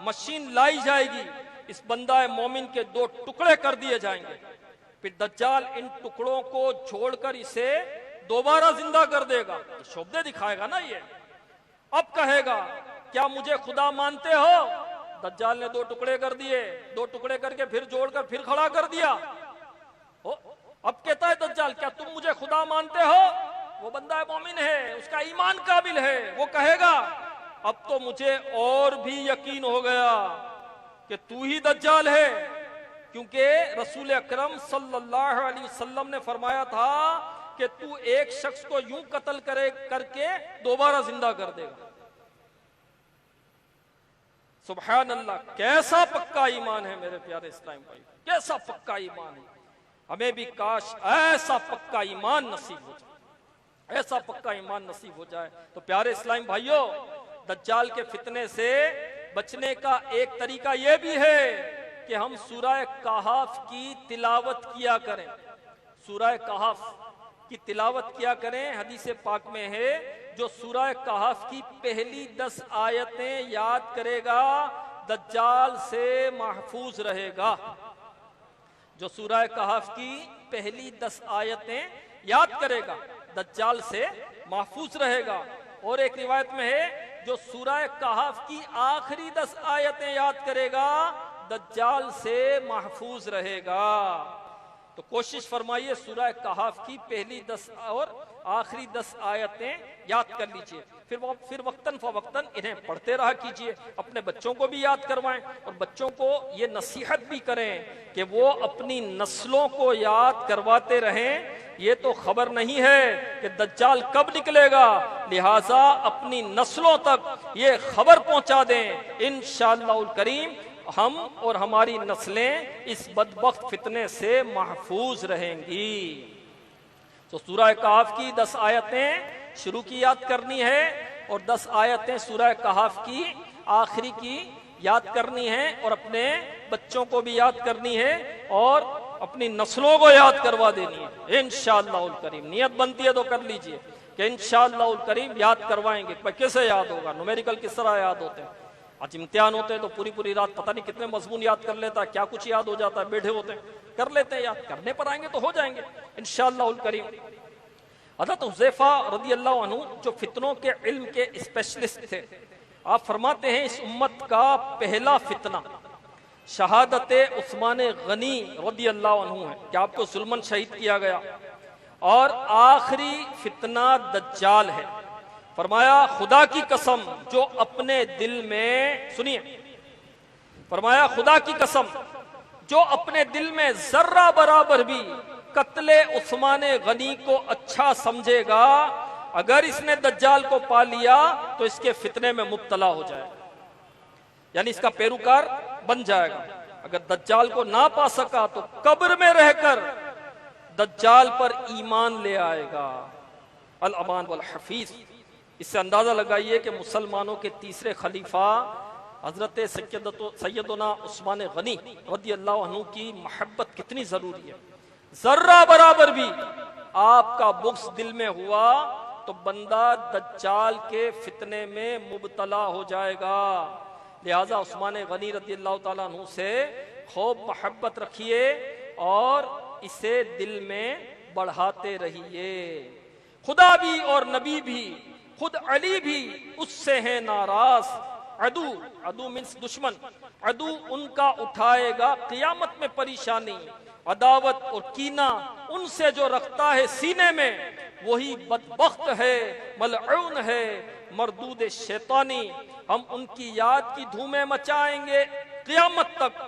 مشین لائی جائے گی، اس بندہ مومن کے دو ٹکڑے کر دیے جائیں گے۔ پھر دجال ان ٹکڑوں کو جوڑ کر اسے دوبارہ زندہ کر دے گا، شعبدے دکھائے گا نا یہ۔ اب کہے گا کیا مجھے خدا مانتے ہو؟ دجال نے دو ٹکڑے کر دیے، دو ٹکڑے کر کے پھر جوڑ کر پھر کھڑا کر دیا۔ اب کہتا ہے دجال کیا تم مجھے خدا مانتے ہو؟ وہ بندہ مومن ہے، اس کا ایمان قابل ہے، وہ کہے گا اب تو مجھے اور بھی یقین ہو گیا کہ تو ہی دجال ہے، کیونکہ رسول اکرم صلی اللہ علیہ وسلم نے فرمایا تھا کہ تو ایک شخص کو یوں قتل کر کے دوبارہ زندہ کر دے گا۔ سبحان اللہ، کیسا پکا ایمان ہے میرے پیارے اسلام بھائی، کیسا پکا ایمان ہے۔ ہمیں بھی کاش ایسا پکا ایمان نصیب ہو جائے، ایسا پکا ایمان نصیب ہو جائے۔ تو پیارے اسلام بھائیوں، دجال کے فتنے سے بچنے کا ایک طریقہ یہ بھی ہے کہ ہم سورہ کہف کی تلاوت کیا کریں، سورہ کہف کی تلاوت کیا کریں۔ حدیث پاک میں ہے جو سورہ کہف کی پہلی 10 آیتیں یاد کرے گا دجال سے محفوظ رہے گا۔ جو سورہ کہف کی پہلی 10 آیتیں یاد کرے گا دجال سے محفوظ رہے گا۔ اور ایک روایت میں ہے جو سورہ کہف کی آخری 10 آیتیں یاد کرے گا دجال سے محفوظ رہے گا۔ تو کوشش فرمائیے سورہ کہف کی پہلی 10 اور آخری 10 آیتیں یاد کر لیجئے، پھر وقتاً فوقتاً انہیں پڑھتے رہا کیجئے، اپنے بچوں کو بھی یاد کروائیں اور بچوں کو یہ نصیحت بھی کریں کہ وہ اپنی نسلوں کو یاد کرواتے رہیں۔ یہ تو خبر نہیں ہے کہ دجال کب نکلے گا، لہٰذا اپنی نسلوں تک یہ خبر پہنچا دیں، انشاءاللہ الکریم ہم اور ہماری نسلیں اس بدبخت فتنے سے محفوظ رہیں گی۔ تو سورہ کہف کی 10 آیتیں شروع کی یاد کرنی ہے اور 10 آیتیں سورہ کہف کی آخری کی یاد کرنی ہے اور اپنے بچوں کو بھی یاد کرنی ہے اور اپنی نسلوں کو یاد کروا دینی ہے انشاءاللہ الکریم۔ نیت بنتی ہے تو کر لیجئے، کہ انشاءاللہ الکریم یاد کروائیں گے. کیسے یاد ہوگا؟ نومیریکل کس طرح یاد ہوتے ہیں؟ آج امتحان ہوتے ہیں تو پوری رات پتہ نہیں کتنے مضمون یاد کر لیتا ہے, کیا کچھ یاد ہو جاتا ہے, بیٹھے ہوتے ہیں کر لیتے ہیں یاد, کرنے پر آئیں گے تو ہو جائیں گے انشاءاللہ الکریم. حضرت حذیفہ رضی اللہ عنہ جو فتنوں کے علم کے اسپیشلسٹ تھے, آپ فرماتے ہیں اس امت کا پہلا فتنہ شہادت عثمان غنی رضی اللہ عنہ ہے کہ آپ کو ظلماً شہید کیا گیا, اور آخری فتنہ دجال ہے. فرمایا خدا کی قسم جو اپنے دل میں, سنیے, فرمایا خدا کی قسم جو اپنے دل میں ذرہ برابر بھی قتل عثمان غنی کو اچھا سمجھے گا, اگر اس نے دجال کو پا لیا تو اس کے فتنے میں مبتلا ہو جائے, یعنی اس کا پیروکار بن جائے گا. اگر دجال کو نہ پا سکا تو قبر میں رہ کر دجال پر ایمان لے آئے گا. الامان والحفیظ. اس سے اندازہ لگائیے کہ مسلمانوں کے تیسرے خلیفہ حضرت سیدنا عثمان غنی رضی اللہ عنہ کی محبت کتنی ضروری ہے. ذرہ برابر بھی آپ کا بغض دل میں ہوا تو بندہ دجال کے فتنے میں مبتلا ہو جائے گا. لہذا عثمان غنی رضی اللہ تعالیٰ عنہ سے خوب محبت رکھیے اور اسے دل میں بڑھاتے رہیے. خدا بھی اور نبی بھی, خود علی بھی اس سے ہیں ناراض. عدو مینس دشمن, عدو ان کا اٹھائے گا قیامت میں پریشانی. عداوت اور کینہ ان سے جو رکھتا ہے سینے میں وہی بدبخت ہے, ملعون ہے, مردود شیطانی. ہم ان کی یاد کی دھومیں مچائیں گے قیامت تک,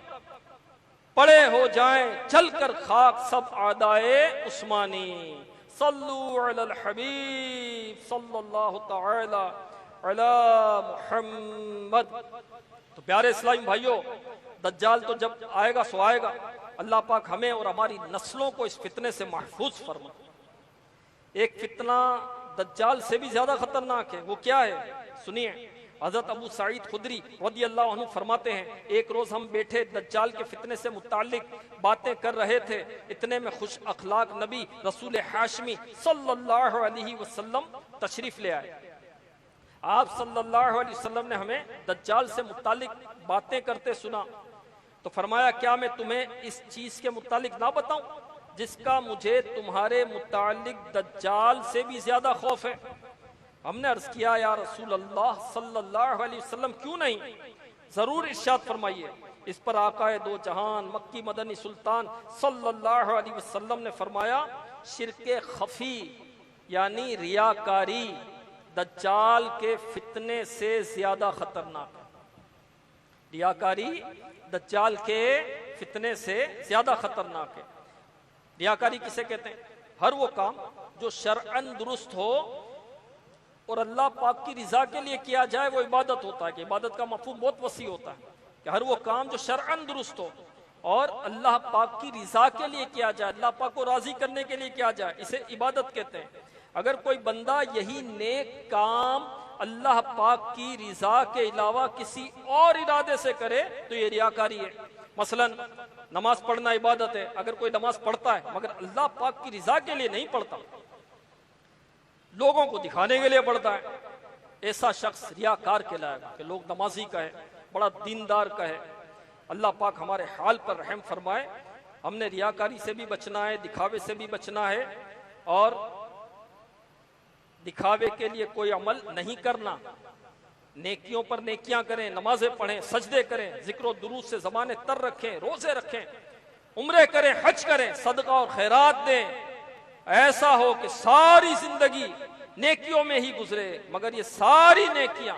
پڑے ہو جائیں چل کر خاک سب اعدائے عثمانی. صلو علی الحبیب صلی اللہ تعالی علی محمد. تو پیارے اسلامی بھائیوں, دجال تو جب آئے گا سو آئے گا. اللہ پاک ہمیں اور ہماری نسلوں کو اس فتنے سے محفوظ فرما. ایک فتنہ دجال سے بھی زیادہ خطرناک ہے, وہ کیا ہے سنیے. حضرت ابو سعید خدری رضی اللہ عنہ فرماتے ہیں ایک روز ہم بیٹھے دجال کے فتنے سے متعلق باتیں کر رہے تھے, اتنے میں خوش اخلاق نبی رسول ہاشمی صلی اللہ علیہ وسلم تشریف لے آئے. آپ صلی اللہ علیہ وسلم نے ہمیں دجال سے متعلق باتیں کرتے سنا تو فرمایا کیا میں تمہیں اس چیز کے متعلق نہ بتاؤں جس کا مجھے تمہارے متعلق دجال سے بھی زیادہ خوف ہے. ہم نے عرض کیا یا رسول اللہ صلی اللہ علیہ وسلم کیوں نہیں, ضرور ارشاد فرمائیے. اس پر آقا دو جہان مکی مدنی سلطان صلی اللہ علیہ وسلم نے فرمایا شرک خفی یعنی ریاکاری دجال کے فتنے سے زیادہ خطرناک ہے. ریاکاری دجال کے فتنے سے زیادہ خطرناک ہے. ریاکاری کسے کہتے ہیں؟ ہر وہ کام جو شرعاً درست ہو اور اللہ پاک کی رضا کے لیے کیا جائے وہ عبادت ہوتا ہے. کہ عبادت کا مفہوم بہت وسیع ہوتا ہے کہ ہر وہ کام جو شرعاً درست ہو اور اللہ پاک کی رضا کے لیے کیا جائے, اللہ پاک کو راضی کرنے کے لیے کیا جائے, اسے عبادت کہتے ہیں. اگر کوئی بندہ یہی نیک کام اللہ پاک کی رضا کے علاوہ کسی اور ارادے سے کرے تو یہ ریاکاری ہے. مثلا نماز پڑھنا عبادت ہے, اگر کوئی نماز پڑھتا ہے مگر اللہ پاک کی رضا کے لیے نہیں پڑھتا, لوگوں کو دکھانے کے لیے پڑھتا ہے, ایسا شخص ریاکار کہلائے گا. کہ لوگ نمازی کہے, بڑا دیندار کہے. اللہ پاک ہمارے حال پر رحم فرمائے. ہم نے ریاکاری سے بھی بچنا ہے, دکھاوے سے بھی بچنا ہے, اور دکھاوے کے لیے کوئی عمل نہیں کرنا. نیکیوں پر نیکیاں کریں, نمازیں پڑھیں, سجدے کریں, ذکر و درود سے زبانیں تر رکھیں, روزے رکھیں, عمرے کریں, حج کریں, صدقہ اور خیرات دیں. ایسا ہو کہ ساری زندگی نیکیوں میں ہی گزرے, مگر یہ ساری نیکیاں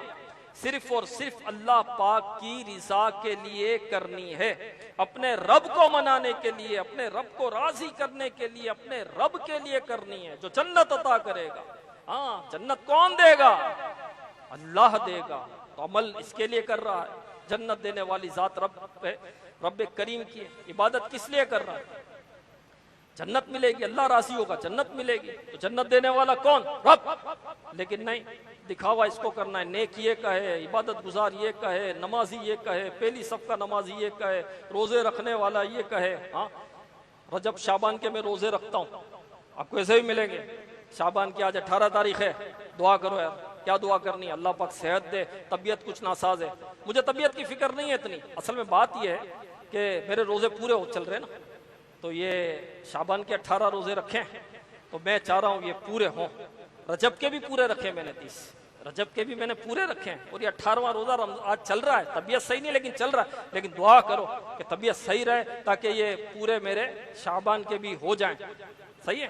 صرف اور صرف اللہ پاک کی رضا کے لیے کرنی ہے, اپنے رب کو منانے کے لیے, اپنے رب کو راضی کرنے کے لیے, اپنے رب کے لیے کرنی ہے جو جنت عطا کرے گا. ہاں, جنت کون دے گا؟ اللہ دے گا. تو عمل اس کے لیے کر رہا ہے. جنت دینے والی ذات رب کریم کی عبادت کس لیے کر رہا ہے؟ جنت ملے گی, اللہ راضی ہوگا, جنت ملے گی. تو جنت دینے والا کون؟ رب. لیکن نہیں, دکھاوا اس کو کرنا ہے. نیک یہ کہے, عبادت گزار یہ کہے, نمازی یہ کہے, پہلی صف کا نمازی یہ کہے, روزے رکھنے والا یہ کہے. ہاں, رجب شعبان کے میں روزے رکھتا ہوں, آپ کو ایسے ہی ملیں گے. شعبان کی آج 18 تاریخ ہے، دعا کرو یار، کیا دعا کرنی ہے؟ اللہ پاک صحت دے، طبیعت کچھ ناساز ہے، مجھے طبیعت کی فکر نہیں ہے اتنی، اصل میں بات یہ ہے کہ میرے روزے پورے چل رہے ہیں نا، تو یہ شعبان کے 18 روزے رکھیں تو میں چاہ رہا ہوں یہ پورے ہوں، رجب کے بھی پورے رکھے میں نے 30، رجب کے بھی میں نے پورے رکھے ہیں، اور یہ 18واں روزہ آج چل رہا ہے، طبیعت صحیح نہیں لیکن چل رہا ہے، لیکن دعا کرو کہ طبیعت صحیح رہے تاکہ یہ پورے میرے شعبان کے بھی ہو جائیں، صحیح ہے؟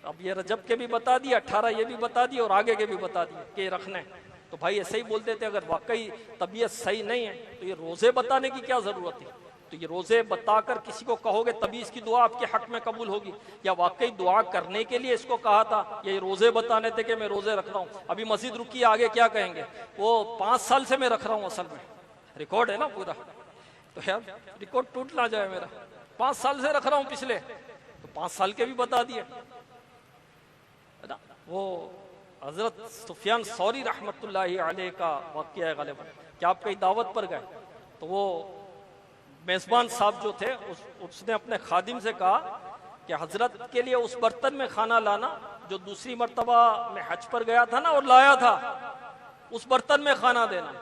اب یہ رجب کے بھی بتا دیے، 18 یہ بھی بتا دیے اور آگے کے بھی بتا دیے کہ یہ رکھنا ہے، تو بھائی ایسے ہی بولتے تھے، اگر واقعی طبیعت صحیح نہیں ہے تو یہ روزے بتانے کی کیا ضرورت ہے؟ تو یہ روزے بتا کر کسی کو کہو گے تبھی اس کی دعا آپ کے حق میں قبول ہوگی، یا واقعی دعا کرنے کے لیے اس کو کہا تھا، یہ روزے بتانے تھے کہ میں روزے رکھ رہا ہوں؟ ابھی مزید رکی آگے کیا کہیں گے، وہ 5 سال سے میں رکھ رہا ہوں، اصل میں ریکارڈ ہے نا پورا، تو یار ریکارڈ ٹوٹ نہ جائے میرا، 5 سال سے رکھ رہا ہوں پچھلے، تو 5 سال کے بھی بتا دیے۔ وہ حضرت سفیان ثوری رحمت اللہ علیہ کا واقعہ ہے غالباً کہ آپ کئی دعوت پر گئے تو وہ میزبان صاحب جو تھے اس نے اپنے خادم سے کہا کہ حضرت کے لیے اس برتن میں کھانا لانا جو دوسری مرتبہ میں حج پر گیا تھا نا اور لایا تھا، اس برتن میں کھانا دینا۔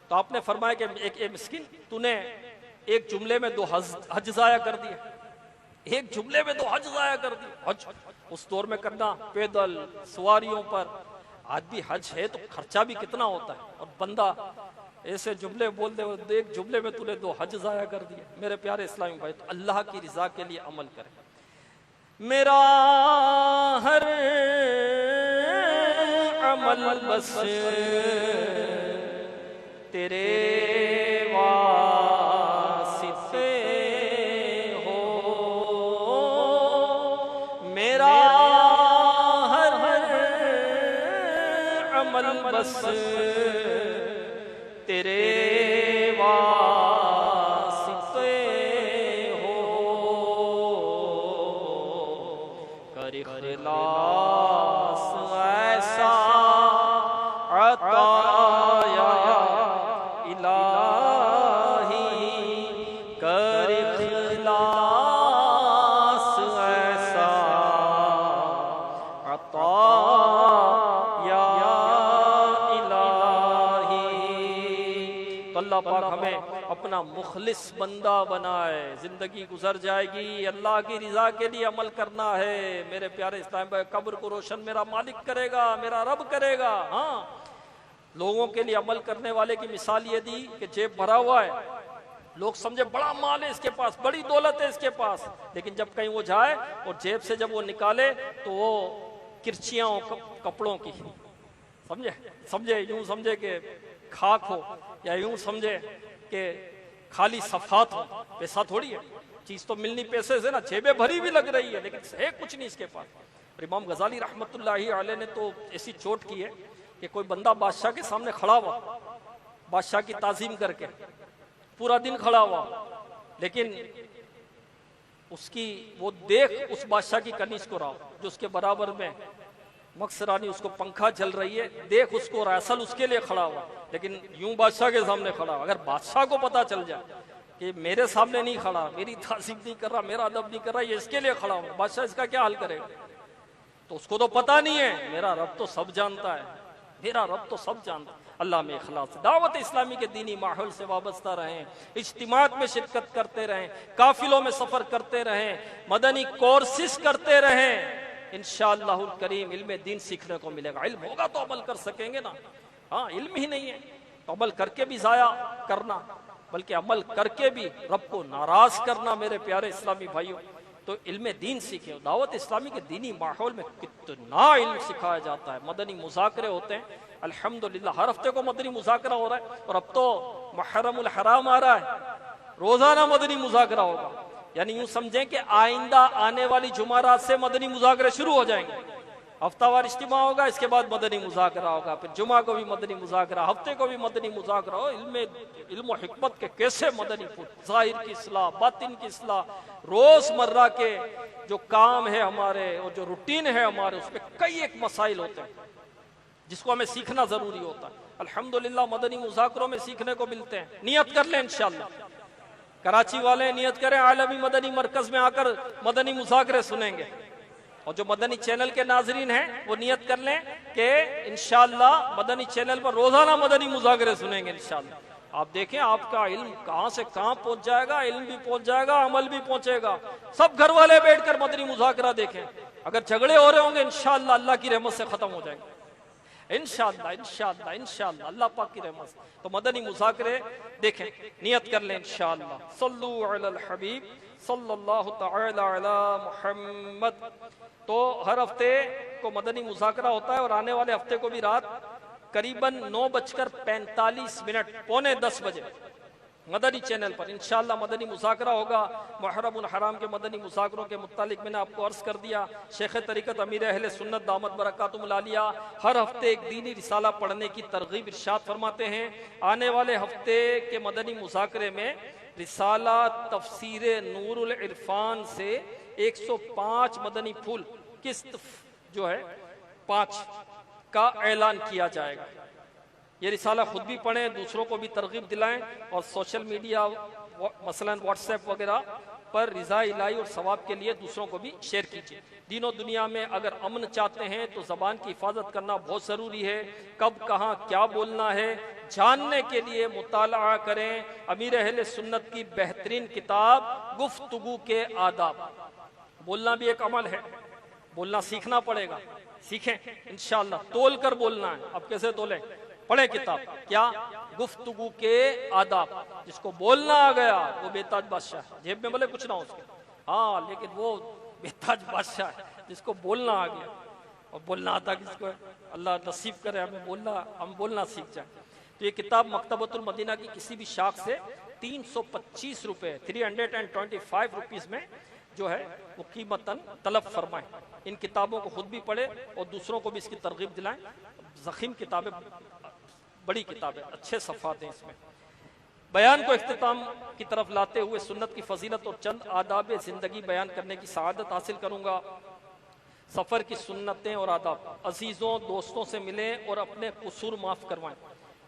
تو آپ نے فرمایا کہ ایک مسکین تو نے ایک جملے میں 2 حج ضائع کر دیے، ایک جملے میں 2 حج ضائع کر دیے۔ حج اس دور میں کرنا پیدل سواریوں پر، آج بھی حج ہے تو خرچہ بھی کتنا ہوتا ہے، اور بندہ ایسے جملے بول دے، ایک جملے میں تو نے 2 حج ضائع کر دیے۔ میرے پیارے اسلامی بھائی، تو اللہ کی رضا کے لیے عمل کریں۔ میرا ہر عمل بس تیرے واسطے ہو، میرا ہر عمل بس تیرے واسطے ہو، کر اخلاص ایسا عطا یا الہی، کر اخلاص ایسا عطا یا تو اللہ پاک ہمیں اپنا مخلص بندہ بنائے۔ زندگی گزر جائے گی، اللہ کی رضا کے لیے عمل کرنا ہے۔ میرے پیارے اسلام بھائی، قبر کو روشن میرا مالک کرے گا، میرا رب کرے گا۔ ہاں، لوگوں کے لیے عمل کرنے والے کی مثال یہ دی کہ جیب بھرا ہوا ہے، لوگ سمجھے بڑا مال ہے اس کے پاس، بڑی دولت ہے اس کے پاس، لیکن جب کہیں وہ جائے اور جیب سے جب وہ نکالے تو وہ کرچیاں کپڑوں کی، سمجھے یوں سمجھے کہ خاک ہو، یا یوں سمجھے کہ خالی صفحات ہو۔ پیسہ تھوڑی ہے، چیز تو ملنی پیسے سے نا، جیبیں بھری بھی لگ رہی ہے لیکن ہے کچھ نہیں اس کے پاس۔ اور امام غزالی رحمت اللہ علیہ نے تو ایسی چوٹ کی ہے کہ کوئی بندہ بادشاہ کے سامنے کھڑا ہوا، بادشاہ کی تعظیم کر کے پورا دن کھڑا ہوا، لیکن اس کی وہ دیکھ اس بادشاہ کی کنیز کو رہا جو اس کے برابر میں مقصرانی اس کو پنکھا چل رہی ہے، دیکھ اس کو اصل اس کے لیے کھڑا ہوا، لیکن یوں بادشاہ کے سامنے کھڑا ہوا۔ اگر بادشاہ کو پتا چل جائے کہ میرے سامنے نہیں کھڑا، میری تعظیم نہیں کر رہا، میرا ادب نہیں کر رہا، یہ اس کے لیے کھڑا ہوا، بادشاہ اس کا کیا حل کرے گا؟ تو اس کو تو پتا نہیں ہے، میرا رب تو سب جانتا ہے، میرا رب تو سب جانتا ہے۔ اللہ میں اخلاص، دعوت اسلامی کے دینی ماحول سے وابستہ رہیں، اجتماعات میں شرکت کرتے رہیں، قافلوں میں سفر کرتے رہیں، مدنی کورسز کرتے رہیں، انشاءاللہ الکریم علم دین سیکھنے کو ملے گا۔ علم ہوگا تو عمل کر سکیں گے نا، ہاں علم ہی نہیں ہے تو عمل کر کے بھی ضائع کرنا، بلکہ عمل کر کے بھی رب کو ناراض کرنا۔ میرے پیارے اسلامی بھائیوں، تو علم دین سیکھیں۔ دعوت اسلامی کے دینی ماحول میں کتنا علم سکھایا جاتا ہے، مدنی مذاکرے ہوتے ہیں، الحمدللہ ہر ہفتے کو مدنی مذاکرہ ہو رہا ہے، اور اب تو محرم الحرام آ رہا ہے، روزانہ مدنی مذاکرہ ہوگا۔ یعنی یوں سمجھیں کہ آئندہ آنے والی جمعرات سے مدنی مذاکرے شروع ہو جائیں گے، ہفتہ وار اجتماع ہوگا، اس کے بعد مدنی مذاکرہ ہوگا، پھر جمعہ کو بھی مدنی مذاکرہ، ہفتے کو بھی مدنی مذاکرہ ہو۔ علم و حکمت کے کیسے مدنی پھول، ظاہر کی اصلاح، باطن کی اصلاح، روز مرہ کے جو کام ہے ہمارے اور جو روٹین ہے ہمارے، اس میں کئی ایک مسائل ہوتے ہیں جس کو ہمیں سیکھنا ضروری ہوتا ہے۔ الحمدللہ مدنی مذاکروں میں سیکھنے کو ملتے ہیں۔ نیت کر لیں انشاءاللہ، کراچی والے نیت کریں عالمی مدنی مرکز میں آ کر مدنی مذاکرے سنیں گے، اور جو مدنی چینل کے ناظرین ہیں وہ نیت کر لیں کہ انشاءاللہ مدنی چینل پر روزانہ مدنی مذاکرے سنیں گے انشاءاللہ. آپ دیکھیں آپ کا علم کہاں سے کہاں پہنچ جائے گا، علم بھی پہنچ جائے گا، عمل بھی پہنچے گا. سب گھر والے بیٹھ کر مدنی مذاکرہ دیکھیں. اگر جھگڑے ہو رہے ہوں گے انشاءاللہ اللہ کی رحمت سے ختم ہو جائیں گے انشاءاللہ انشاءاللہ انشاءاللہ اللہ پاک کی رحمت سے. تو مدنی مذاکرے دیکھیں، نیت کر لیں انشاءاللہ. صلو علی الحبیب صلی اللہ تعالی علی محمد. تو ہر ہفتے کو مدنی مذاکرہ ہوتا ہے اور آنے والے ہفتے کو بھی رات قریباً 9:45 پونے 10 بجے مدنی چینل پر انشاءاللہ مدنی مذاکرہ ہوگا. محرم الحرام کے مدنی مذاکروں کے متعلق میں نے آپ کو عرض کر دیا. شیخ طریقت امیر اہل سنت دامت برکاتہم العالیہ ہر ہفتے ایک دینی رسالہ پڑھنے کی ترغیب ارشاد فرماتے ہیں. آنے والے ہفتے کے مدنی مذاکرے میں رسالہ تفسیر نور العرفان سے 105 مدنی پھول قسط جو ہے 5 کا اعلان کیا جائے گا. یہ رسالہ خود بھی پڑھیں، دوسروں کو بھی ترغیب دلائیں اور سوشل میڈیا مثلا واٹس ایپ وغیرہ پر رضا الہی اور ثواب کے لیے دوسروں کو بھی شیئر کیجیے. دین و دنیا میں اگر امن چاہتے ہیں تو زبان کی حفاظت کرنا بہت ضروری ہے. کب کہاں کیا بولنا ہے جاننے کے لیے مطالعہ کریں امیر اہل سنت کی بہترین کتاب گفتگو کے آداب. بولنا بھی ایک عمل ہے، بولنا سیکھنا پڑے گا، سیکھیں انشاءاللہ. تول کر بولنا ہے. اب کیسے تولیں؟ پڑھیں کتاب. کیا؟ گفتگو کے آداب. جس کو بولنا آ گیا وہ بے تاج بادشاہ ہے. جیب میں بھلے کچھ نہ ہو اس کے، ہاں لیکن وہ بے تاج بادشاہ ہے جس کو بولنا آ گیا. اور بولنا آتا کس کو ہے؟ اللہ نصیب کرے ہم بولنا سیکھ جائیں. تو یہ کتاب مکتبۃ المدینہ کی کسی بھی شاخ سے 325 روپے 325 روپیز میں جو ہے وہ قیمتاً طلب فرمائیں. ان کتابوں کو خود بھی پڑھیں اور دوسروں کو بھی اس کی ترغیب دلائیں. ضخیم کتابیں، بڑی کتابیں، اچھے صفحات ہیں اس میں. بیان کو اختتام کی طرف لاتے ہوئے سنت کی فضیلت اور چند آداب زندگی بیان کرنے کی سعادت حاصل کروں گا. سفر کی سنتیں اور آداب. عزیزوں دوستوں سے ملیں اور اپنے قصور معاف کروائیں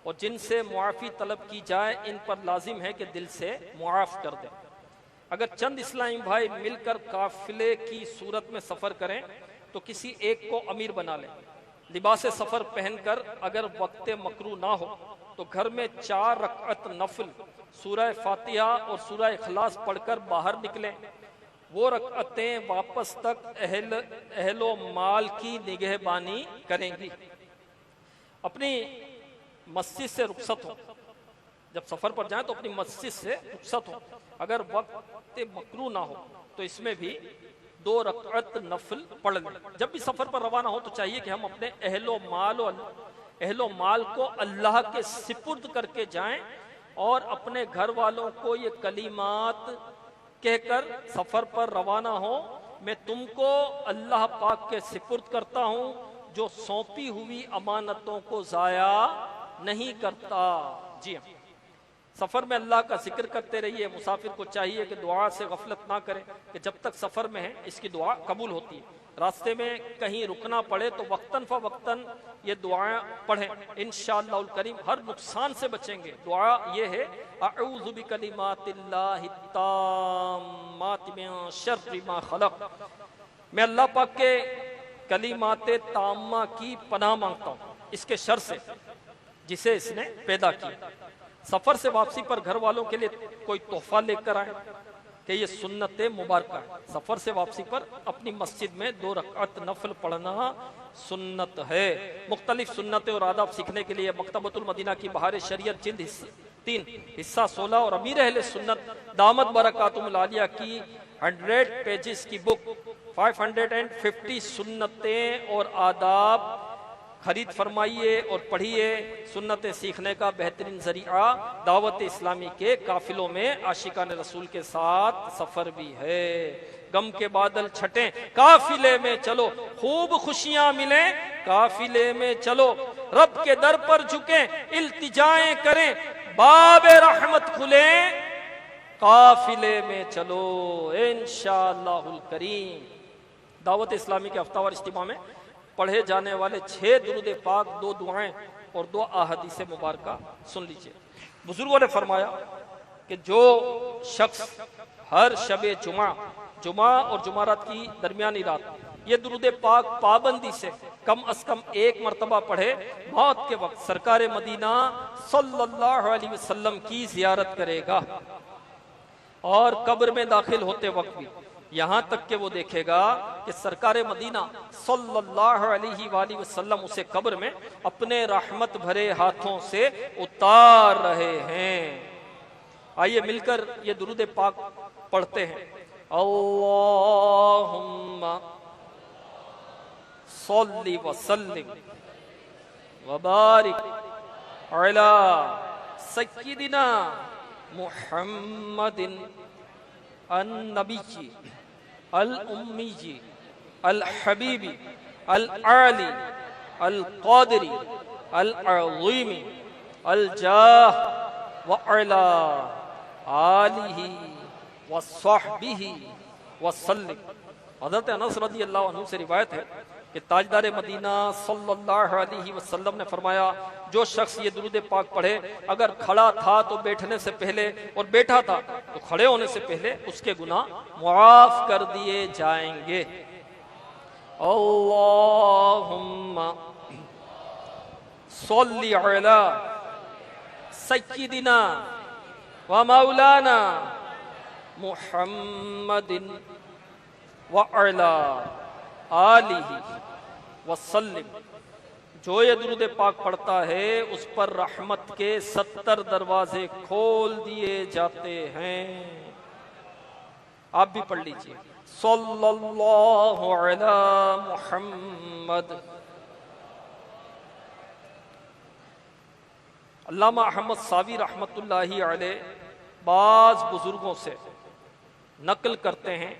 اور جن سے معافی طلب کی جائے ان پر لازم ہے کہ دل سے معاف کر دیں. اگر چند اسلامی بھائی مل کر قافلے کی صورت میں سفر کریں تو کسی ایک کو امیر بنا لیں. لباس سفر پہن کر اگر وقت مکروہ نہ ہو تو گھر میں 4 رکعت نفل سورہ فاتحہ اور سورہ اخلاص پڑھ کر باہر نکلیں. وہ رکعتیں واپس تک اہل و مال کی نگہبانی کریں گی. اپنی مسجد سے رخصت ہو، جب سفر پر جائیں تو اپنی مسجد سے رخصت ہو. اگر وقت مکروہ نہ ہو تو اس میں بھی 2 رکعت نفل پڑھ لیں. جب بھی سفر پر روانہ ہو تو چاہیے کہ ہم اپنے اہل و مال کو اللہ کے سپرد کر کے جائیں اور اپنے گھر والوں کو یہ کلمات کہہ کر سفر پر روانہ ہو: میں تم کو اللہ پاک کے سپرد کرتا ہوں جو سونپی ہوئی امانتوں کو ضائع نہیں کرتا. جی ہاں، سفر میں اللہ کا ذکر کرتے رہیے. مسافر کو چاہیے کہ دعا سے غفلت نہ کرے کہ جب تک سفر میں ہے اس کی دعا قبول ہوتی ہے. راستے میں کہیں رکنا پڑے تو وقتاً فوقتاً یہ دعائیں پڑھیں. انشاءاللہ الکریم ہر نقصان سے بچیں گے. دعا یہ ہے: اعوذ بکلمات اللہ التامات من شر ما خلق. میں اللہ پاک کے کلمات تامہ کی پناہ مانگتا ہوں اس کے شر سے جسے اس نے پیدا کیا. سفر سے واپسی پر گھر والوں کے لیے کوئی تحفہ لے کر آئیں کہ یہ سنت مبارکہ ہے. سفر سے واپسی پر اپنی مسجد میں 2 رکعت نفل پڑھنا سنت ہے. مختلف سنتیں اور آداب سیکھنے کے لیے مکتبۃ المدینہ کی بہار شریعت جلد 3 حصہ 16 اور امیر اہل سنت دامت برکاتہم العالیہ کی 100 پیجز کی بک 550 سنتیں اور آداب خرید فرمائیے اور پڑھیے. سنتیں سیکھنے کا بہترین ذریعہ دعوت اسلامی کے قافلوں میں عاشقان رسول کے ساتھ سفر بھی ہے. غم کے بادل چھٹیں قافلے میں چلو، خوب خوشیاں ملیں قافلے میں چلو. رب کے در پر جھکیں التجائیں کریں، باب رحمت کھلیں قافلے میں چلو انشاءاللہ الکریم. دعوت اسلامی کے ہفتہ وار اجتماع میں پڑھے جانے والے 6 درود پاک، 2 دعائیں اور 2 احادیث مبارکہ سن لیجئے. بزرگوں نے فرمایا کہ جو شخص ہر شب جمعہ اور جمعرات کی درمیانی رات یہ درود پاک پابندی سے کم از کم ایک مرتبہ پڑھے، موت کے وقت سرکار مدینہ صلی اللہ علیہ وسلم کی زیارت کرے گا، اور قبر میں داخل ہوتے وقت بھی یہاں تک کہ وہ دیکھے گا کہ سرکار مدینہ صلی اللہ علیہ وآلہ وسلم اسے قبر میں اپنے رحمت بھرے ہاتھوں سے اتار رہے ہیں۔ آئیے مل کر یہ درود پاک پڑھتے ہیں۔ اللہم صلی وسلم وبارک علی سیدنا محمد النبی الأمی الحبیب العالی القادری العظیم الجاہ وعلی آلہ وصحبہ وسلم۔ حضرت انس رضی اللہ عنہ سے روایت ہے کہ تاجدار مدینہ صلی اللہ علیہ وسلم نے فرمایا، جو شخص یہ درود پاک پڑھے، اگر کھڑا تھا تو بیٹھنے سے پہلے اور بیٹھا تھا تو کھڑے ہونے سے پہلے اس کے گناہ معاف کر دیے جائیں گے۔ اللہم صلی علی سیدنا و مولانا محمد وعلی آلہ وسلم۔ جو یہ درود پاک پڑھتا ہے اس پر رحمت کے 70 دروازے کھول دیے جاتے ہیں۔ آپ بھی پڑھ لیجئے، صلی اللہ علی محمد۔ علامہ احمد ساوی رحمت اللہ علیہ بعض بزرگوں سے نقل کرتے ہیں،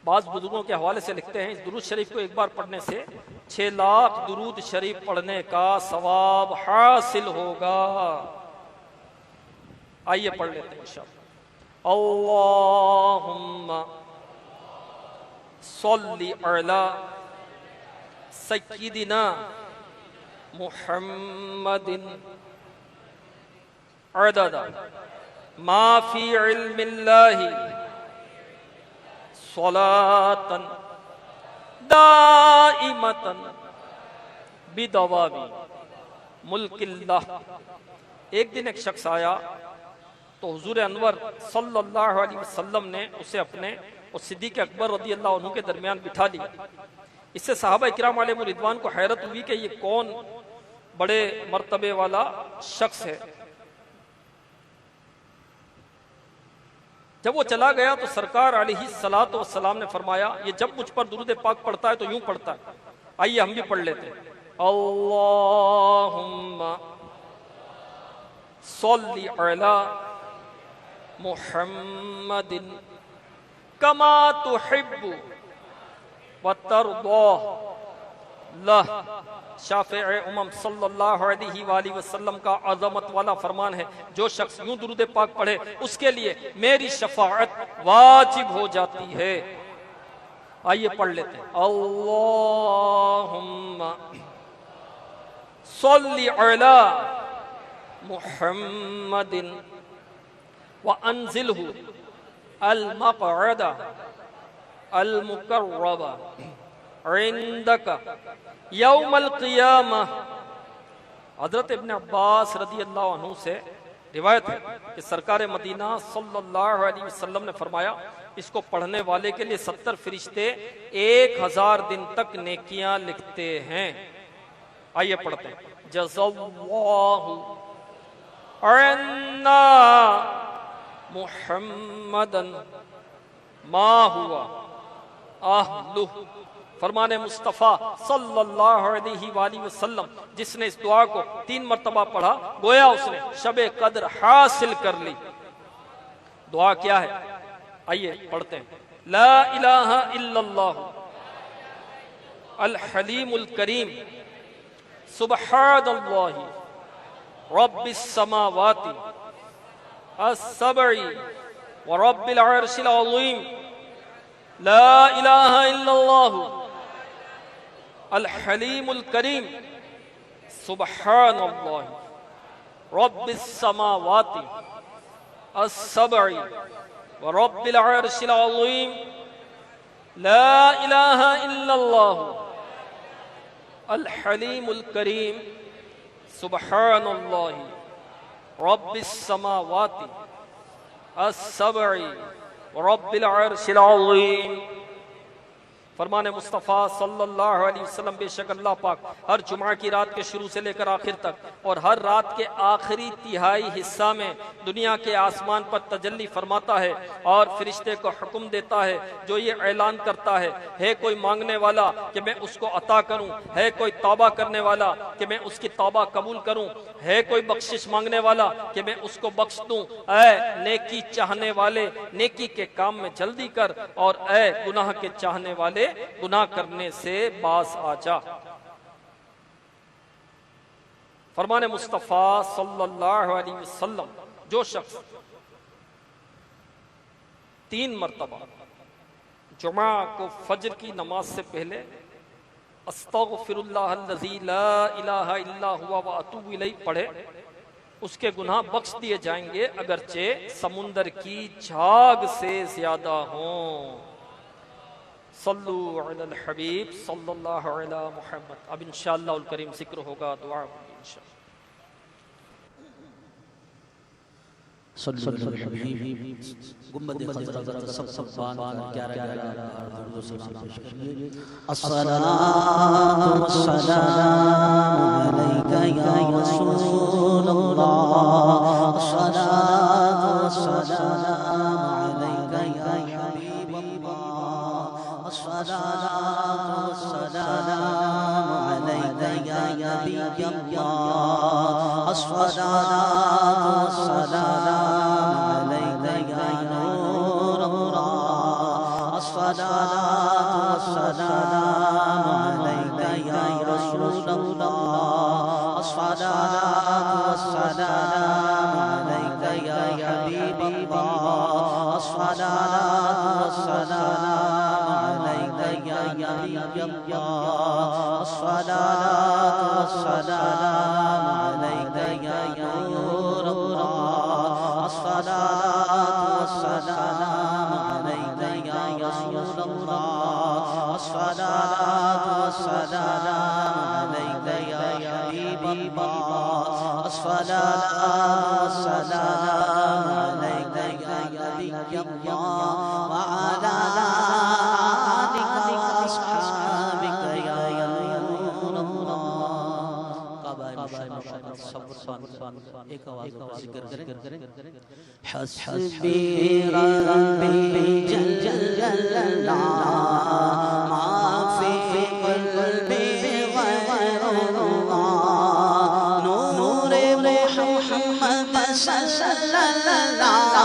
بعض بزرگوں کے حوالے سے لکھتے ہیں، اس درود شریف کو ایک بار پڑھنے سے 6 لاکھ درود شریف پڑھنے کا ثواب حاصل ہوگا۔ آئیے پڑھ لیتے ہیں انشاءاللہ۔ اللہم صلی علی سیدنا محمد عدد ما فی علم اللہ صلاة دائمة بدوام ملک اللہ۔ ایک دن ایک شخص آیا تو حضور انور صلی اللہ علیہ وسلم نے اسے اپنے اور صدیق اکبر رضی اللہ عنہ کے درمیان بٹھا لی۔ اس سے صحابہ اکرام علیہ رضوان کو حیرت ہوئی کہ یہ کون بڑے مرتبے والا شخص ہے۔ جب وہ چلا گیا تو سرکار علیہ الصلوۃ والسلام نے فرمایا، یہ جب مجھ پر درود پاک پڑھتا ہے تو یوں پڑھتا ہے۔ آئیے ہم بھی پڑھ لیتے ہیں۔ اللہم صلی علی محمد کما تحب وترضى لہ۔ شافع امم صلی اللہ علیہ وآلہ وسلم کا عظمت والا فرمان ہے، جو شخص یوں درود پاک پڑھے اس کے لیے میری شفاعت واجب ہو جاتی ہے۔ آئیے پڑھ لیتے ہیں۔ اللہم صلی علی محمد وانزلہ المقعد المقرب عندک یوم القیامہ۔ حضرت ابن عباس رضی اللہ عنہ سے روایت ہے کہ سرکار مدینہ صلی اللہ علیہ وسلم نے فرمایا، اس کو پڑھنے والے کے لیے 70 فرشتے 1000 دن تک نیکیاں لکھتے ہیں۔ آئیے پڑھتے ہیں۔ جزا اللہ عنا محمدا ما ہوا اہلہ۔ فرمان مصطفیٰ صلی اللہ علیہ وآلہ وسلم، جس نے اس دعا کو 3 مرتبہ پڑھا گویا اس نے شب قدر حاصل کر لی۔ دعا کیا ہے؟ آئیے پڑھتے ہیں۔ لا الہ الا اللہ الحلیم الکریم سبحان اللہ رب السماوات السبع ورب العرش العظیم لا الہ الا اللہ الحلیم الکریم سبحان اللہ رب السماوات السبع ورب العرش العظیم لا الہ الا اللہ الحلیم الکریم سبحان اللہ رب السماوات السبع رب العرش العظیم۔ فرمان مصطفیٰ صلی اللہ علیہ وسلم بے شک اللہ پاک ہر جمعہ کی رات کے شروع سے لے کر آخر تک اور ہر رات کے آخری تہائی حصہ میں دنیا کے آسمان پر تجلی فرماتا ہے اور فرشتے کو حکم دیتا ہے جو یہ اعلان کرتا ہے کوئی مانگنے والا کہ میں اس کو عطا کروں، ہے کوئی توبہ کرنے والا کہ میں اس کی توبہ قبول کروں، ہے کوئی بخشش مانگنے والا کہ میں اس کو بخش دوں، اے نیکی چاہنے والے نیکی کے کام میں جلدی کر، اور اے گناہ کے چاہنے والے گناہ کرنے سے باز آ جا۔ فرمان مصطفیٰ صلی اللہ علیہ وسلم جو شخص 3 مرتبہ جمعہ کو فجر کی نماز سے پہلے استغفر اللہ الذی لا الہ الا ہوا واتوب الیہ پڑھے، اس کے گناہ بخش دیے جائیں گے اگرچہ سمندر کی جھاگ سے زیادہ ہوں۔ صلو علی الحبیب صلی اللہ علی محمد۔ اب انشاءاللہ الکریم ذکر ہوگا، دعا ہوگی انشاءاللہ۔ صلی اللہ علیہ وسلم گنبد خضرا سب بان 11 درود و سلام پیش کریے۔ الصلاۃ والسلام علیک یا رسول اللہ، الصلاۃ والسلام علیک یا حبیب اللہ، الصلاۃ والسلام علیک یا نبی اللہ، الصلاۃ والسلام علیک یا نور اللہ، الصلاۃ والسلام علیک یا رسول اللہ، الصلاۃ والسلام علیک یا حبیب اللہ، الصلاۃ والسلام علیک یا نبی اللہ، الصلاۃ والسلام علیک یا نور اللہ، الصلاۃ والسلام علیک یا رسول اللہ، الصلاۃ والسلام علیک یا حبیب اللہ، الصلاۃ والسلام علیک یا نبی اللہ، وعلی آلک واصحابک یا نور اللہ۔ قبائل صبر ایک آواز کا ذکر کریں۔ حسبی ربی جل اللہ ما فی قلبی غیر اللہ، نور محمد صلی اللہ اللہ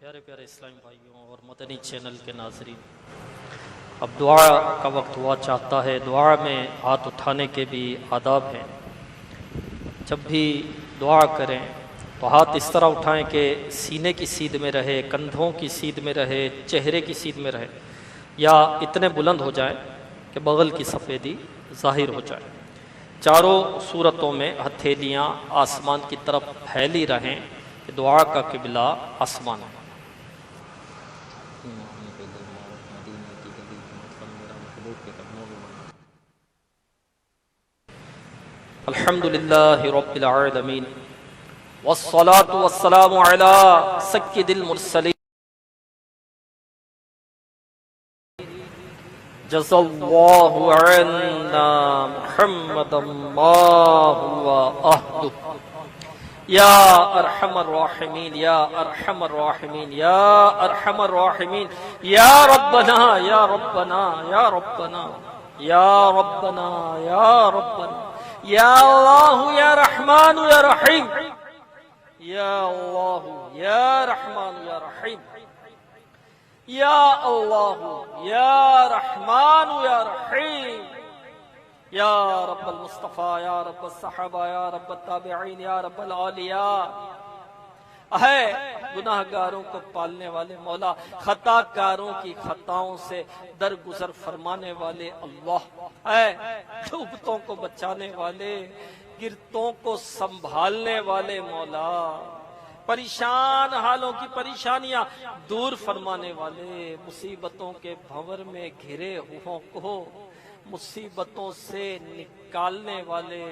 پیارے پیارے اسلامی بھائیوں اور مدنی چینل کے ناظرین، اب دعا کا وقت ہوا چاہتا ہے۔ دعا میں ہاتھ اٹھانے کے بھی آداب ہیں۔ جب بھی دعا کریں تو ہاتھ اس طرح اٹھائیں کہ سینے کی سیدھ میں رہے، کندھوں کی سیدھ میں رہے، چہرے کی سیدھ میں رہے، یا اتنے بلند ہو جائیں کہ بغل کی سفیدی ظاہر ہو جائے۔ چاروں صورتوں میں ہتھیلیاں آسمان کی طرف پھیلی رہیں کہ دعا کا قبلہ آسمان ہے۔ الحمدللہ رب العالمین والصلاة والسلام علی سید المرسلین جزا اللہ عنا محمد ما هو اہلہ یا ارحم الراحمین یا ارحم الراحمین یا ارحم الراحمین یا ربنا یا ربنا یا ربنا یا ربنا یا ربنا یا اللہ یا رحمان یا رحیم یا اللہ یا رحمان یا رحیم یا اللہ یا رحمان یا رحیم یا رب المصطفیٰ یا رب الصحابہ یا رب التابعین یا رب الاولیاء اے گناہ گاروں کو پالنے والے مولا، خطا کاروں کی خطاؤں سے درگزر فرمانے والے اللہ، اے ڈوبتوں کو بچانے والے، گرتوں کو سنبھالنے والے مولا، پریشان حالوں کی پریشانیاں دور فرمانے والے، مصیبتوں کے بھنور میں گھرے ہووں کو مصیبتوں سے نکالنے والے،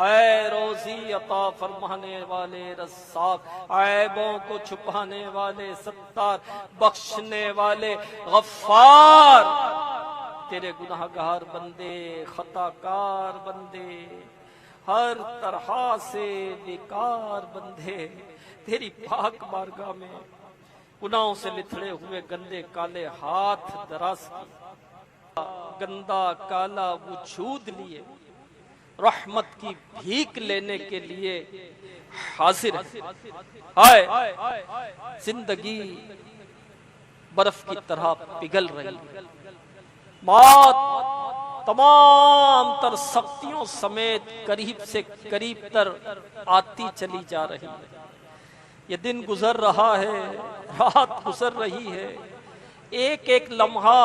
اے روزی عطا فرمانے والے رزاق، عیبوں کو چھپانے والے ستار، بخشنے والے غفار، تیرے گناہ گار بندے، خطا کار بندے، ہر طرح سے بیکار بندے تیری پاک بارگاہ میں گناہوں سے لتھڑے ہوئے گندے کالے ہاتھ دراز کی، گندا کالا وجود لیے رحمت کی بھیک لینے کے لیے حاضر ہے۔ ہائے زندگی برف کی طرح پگھل رہی ہے، موت تمام تر سختیوں سمیت قریب سے قریب تر آتی چلی جا رہی ہے، یہ دن گزر رہا ہے، رات گزر رہی ہے، ایک ایک لمحہ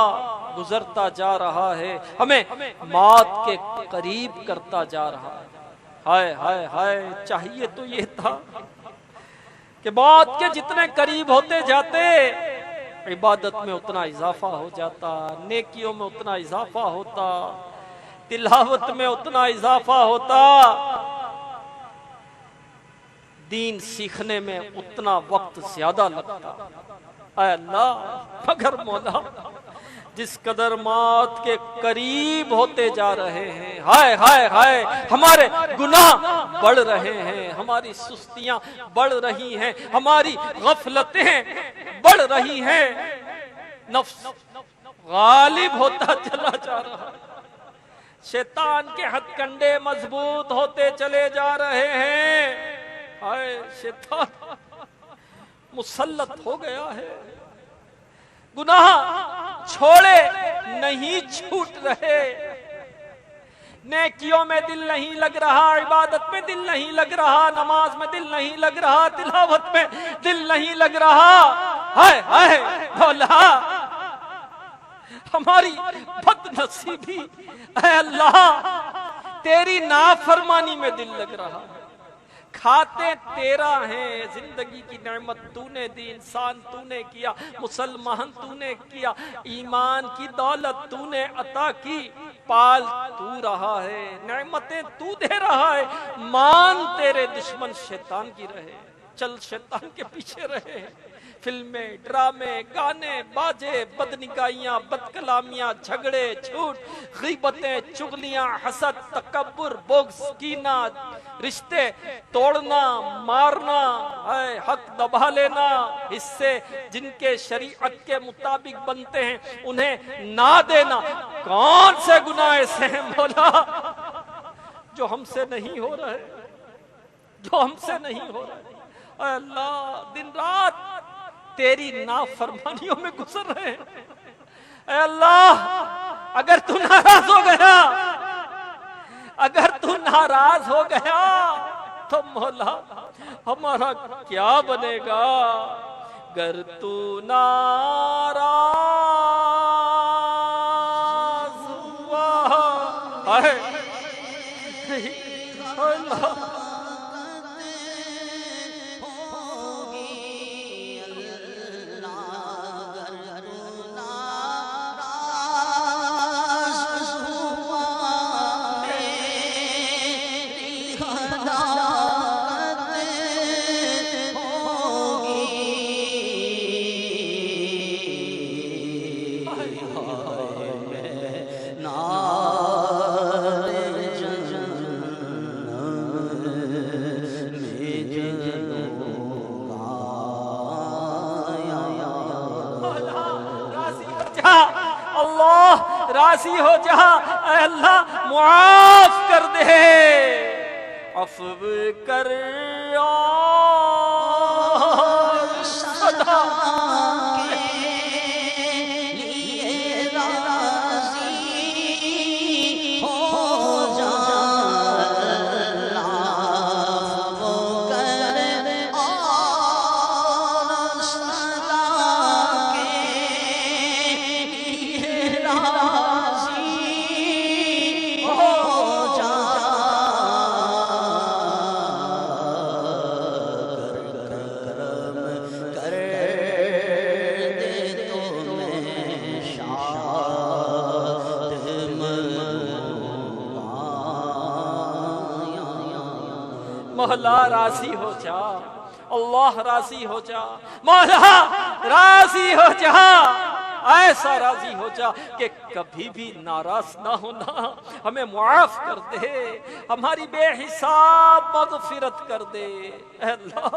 گزرتا جا رہا ہے، ہمیں موت کے قریب کرتا جا رہا ہے۔ ہائے ہائے ہائے، چاہیے تو یہ تھا کہ موت کے جتنے قریب ہوتے جاتے عبادت میں اتنا اضافہ ہو جاتا، نیکیوں میں اتنا اضافہ ہوتا، تلاوت میں اتنا اضافہ ہوتا، دین سیکھنے میں اتنا وقت زیادہ لگتا۔ اے اللہ، مگر مولا جس قدر موت کے قریب ہوتے جا رہے ہیں، ہائے ہائے ہائے، ہمارے گناہ بڑھ رہے ہیں، ہماری سستیاں بڑھ رہی ہیں، ہماری غفلتیں بڑھ رہی ہیں، نفس غالب ہوتا چلا جا رہا ہے، شیطان کے ہتھ کنڈے مضبوط ہوتے چلے جا رہے ہیں، ہائے شیطان مسلط ہو گیا ہے، گناہ چھوڑے نہیں چھوٹ رہے، نیکیوں میں دل نہیں لگ رہا، عبادت میں دل نہیں لگ رہا، نماز میں دل نہیں لگ رہا، تلاوت میں دل نہیں لگ رہا، ہائے ہائے مولا ہماری بد نصیبی، اے اللہ تیری نافرمانی میں دل لگ رہا ہے، کھاتے تیرا ہیں، زندگی کی نعمت تو نے دی، انسان تو نے کیا، مسلمان تو نے کیا، ایمان کی دولت تو نے عطا کی، پال تو رہا ہے، نعمتیں تو دے رہا ہے، مان تیرے دشمن شیطان کی رہے، چل شیطان کے پیچھے رہے، فلمیں، ڈرامے، گانے، باجے، بدنگاہیاں، بدکلامیاں، جھگڑے، جھوٹ، غیبتیں، چغلیاں، حسد، تکبر، بغض، کینہ، رشتے توڑنا، مارنا، حق دبا لینا، حصے جن کے شریعت کے مطابق بنتے ہیں انہیں نہ دینا، کون سے گناہ ایسے ہیں مولا جو ہم سے نہیں ہو رہے، جو ہم سے نہیں ہو رہے؟ اے اللہ دن رات تیری نافرمانیوں میں گزر رہے ہیں، اے اللہ اگر تو ناراض ہو گیا، اگر تو ناراض ہو گیا تو مولا ہمارا کیا بنے گا؟ گر تو ناراض ہوا ہے اللہ راضی ہو جا، اے اللہ معاف کر دے، عفو کر اور صدا مولا راضی ہو جا، اللہ راضی ہو جا، مولا راضی ہو جا، ایسا راضی ہو جا کہ کبھی بھی ناراض نہ ہونا، ہمیں معاف کر دے، ہماری بے حساب مغفرت کر دے۔ اے اللہ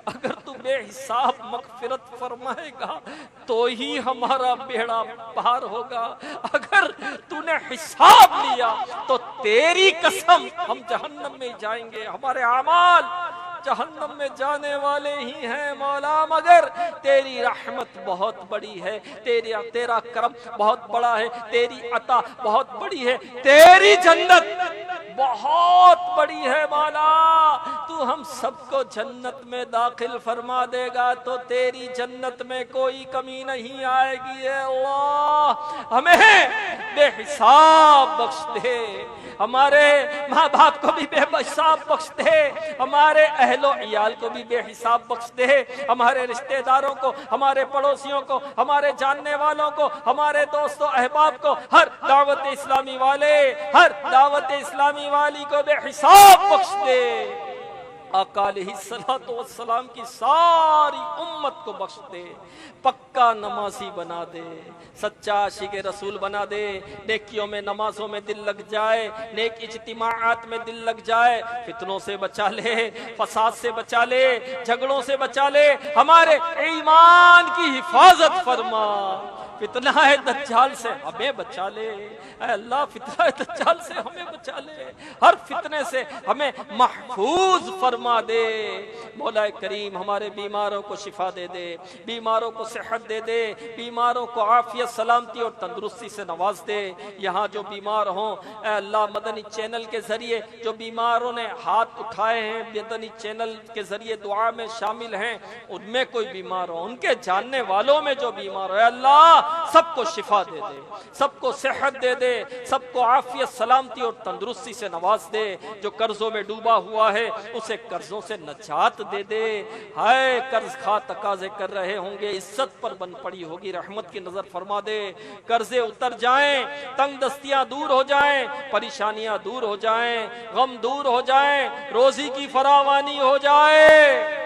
اگر تو بے حساب مغفرت فرمائے گا تو ہی ہمارا بیڑا پار ہوگا، اگر تو نے حساب لیا تو تیری قسم ہم جہنم میں جائیں گے، ہمارے اعمال جہنم میں جانے والے ہی ہیں مولا، مگر تیری رحمت بہت بڑی ہے، تیرا کرم بہت بڑا ہے، تیری عطا بہت بڑی ہے، تیری جنت بہت بڑی ہے مولا، تو ہم سب کو جنت میں داخل فرما دے گا تو تیری جنت میں کوئی کمی نہیں آئے گی۔ اے اللہ ہمیں بے حساب بخش دے، ہمارے ماں باپ کو بھی بے حساب بخش دے، ہمارے اہل و عیال کو بھی بے حساب بخش دے، ہمارے رشتہ داروں کو، ہمارے پڑوسیوں کو، ہمارے جاننے والوں کو، ہمارے دوست و احباب کو، ہر دعوت اسلامی والے، ہر دعوت اسلامی والی کو بے حساب بخش دے۔ آقا علیہ الصلوۃ والسلام کی ساری امت کو بخش دے، پکا نمازی بنا دے، سچا عاشق رسول بنا دے، نیکیوں میں نمازوں میں دل لگ جائے، نیک اجتماعات میں دل لگ جائے، فتنوں سے بچا لے، فساد سے بچا لے، جھگڑوں سے بچا لے، ہمارے ایمان کی حفاظت فرما، فتنہ دجال سے ہمیں بچا لے، اے اللہ فتنہ دجال سے ہمیں بچا لے، ہر فتنے سے ہمیں محفوظ فرما دے۔ مولا کریم ہمارے بیماروں کو شفا دے دے، بیماروں کو صحت دے دے، بیماروں کو عافیت سلامتی اور تندرستی سے نواز دے۔ یہاں جو بیمار ہوں اے اللہ مدنی چینل کے ذریعے جو بیماروں نے ہاتھ اٹھائے ہیں، مدنی چینل کے ذریعے دعا میں شامل ہیں، ان میں کوئی بیمار ہو، ان کے جاننے والوں میں جو بیمار ہو، اے اللہ سب کو شفا دے دے، سب کو صحت دے دے، سب کو عافیت سلامتی اور تندرستی سے نواز دے۔ جو قرضوں میں ڈوبا ہوا ہے اسے قرضوں سے نجات دے دے، ہائے قرض خواہ تقاضے کر رہے ہوں گے، عزت پر بن پڑی ہوگی، رحمت کی نظر فرما دے، قرضے اتر جائیں، تنگ دستیاں دور ہو جائیں، پریشانیاں دور ہو جائیں، غم دور ہو جائیں، روزی کی فراوانی ہو جائے۔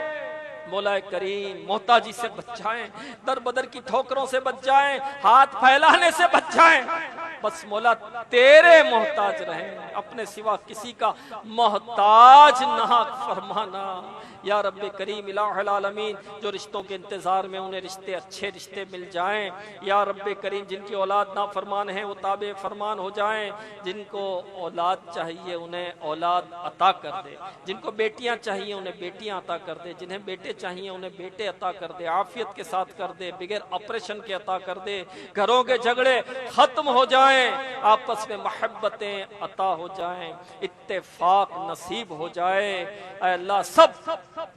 مولا کریم محتاجی سے بچ جائیں، در بدر کی ٹھوکروں سے بچ جائیں، ہاتھ پھیلانے سے بچ جائیں، بس مولا تیرے محتاج رہیں، اپنے سوا کسی کا محتاج نہ فرمانا۔ یا رب کریم الہ العالمین جو رشتوں کے انتظار میں انہیں رشتے اچھے رشتے مل جائیں، یا رب کریم جن کی اولاد نافرمان ہیں وہ تابع فرمان ہو جائیں، جن کو اولاد چاہیے انہیں اولاد عطا کر دے، جن کو بیٹیاں چاہیے انہیں بیٹیاں عطا کر دے، جنہیں بیٹے چاہیے انہیں بیٹے عطا کر دے، عافیت کے ساتھ کر دے، بغیر آپریشن کے عطا کر دے، گھروں کے جھگڑے ختم ہو جائیں، آپس میں محبتیں عطا ہو جائیں، اتفاق نصیب ہو جائے۔ اے اللہ سب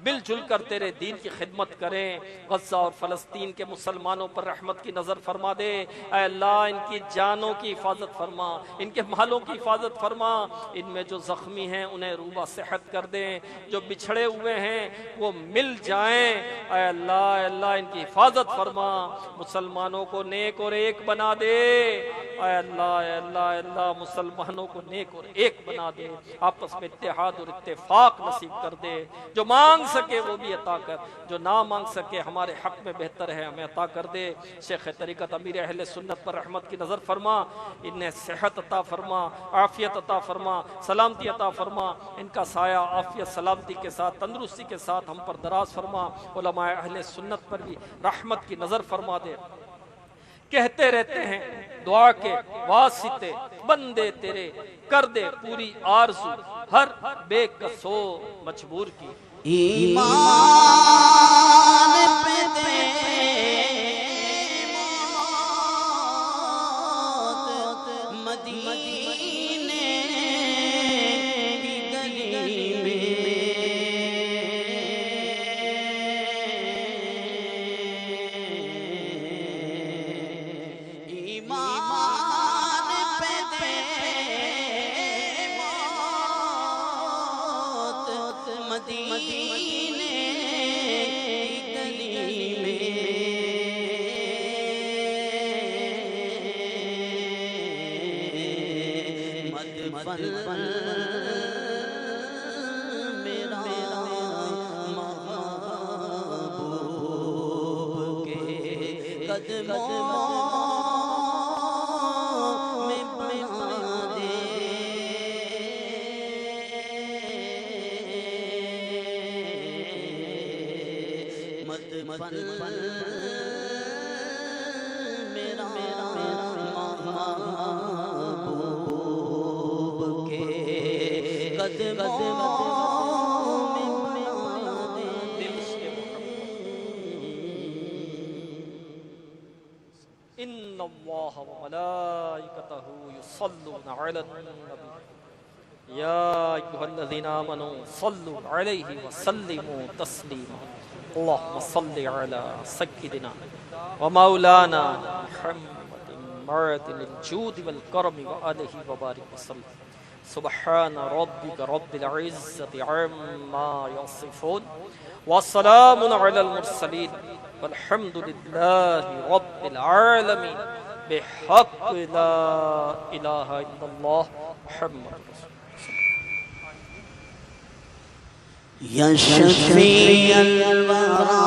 مل جل کر تیرے دین کی خدمت کریں، غزہ اور فلسطین کے مسلمانوں پر رحمت کی نظر فرما دے، اے اللہ ان کی جانوں کی حفاظت فرما، ان کے مالوں کی حفاظت فرما، ان میں جو زخمی ہیں انہیں روبہ صحت کر دیں، جو بچھڑے ہوئے ہیں وہ مل جائیں، اے اللہ ان کی حفاظت فرما، مسلمانوں کو نیک اور ایک بنا دے، اے اللہ مسلمانوں کو نیک اور ایک بنا دے، آپس میں اتحاد اور اتفاق نصیب کر دے، جو مانگ سکے وہ بھی عطا کر، جو نہ مانگ سکے ہمارے حق میں بہتر ہے ہمیں عطا کر دے۔ شیخ طریقت امیر اہل سنت پر رحمت کی نظر فرما، انہیں صحت عطا فرما، عافیت عطا فرما، سلامتی عطا فرما، ان کا سایہ عافیت سلامتی کے ساتھ تندرستی کے ساتھ ہم پر دراز فرما، علماء اہل سنت پر بھی رحمت کی نظر فرما دے۔ کہتے رہتے ہیں دعا کے واسطے بندے تیرے کر دے پوری آرزو ہر بے کسو مجبور کی ایمان پہ دے موت مدینے کی گلی میں ایمان پہ دے موت مدینے کی گلی میں مدفن میرا محبوب کے قدموں میں بنا دے مدفن میرا محبوب کے قدموں میں بنا دے ان اللہ وملائکتہ یصلون علی النبی یا ایھا الذین آمنوا صلوا علیہ وسلموا تسلیما اللہم صل علی سیدنا ومولانا محمد معدن الجود والکرم وآلہ وبارک وسلم سبحان ربک رب العزت عما یصفون والسلام علی المرسلین والحمد للہ رب العالمین بحق لا الہ الا اللہ محمد رسول یا شفیع الورا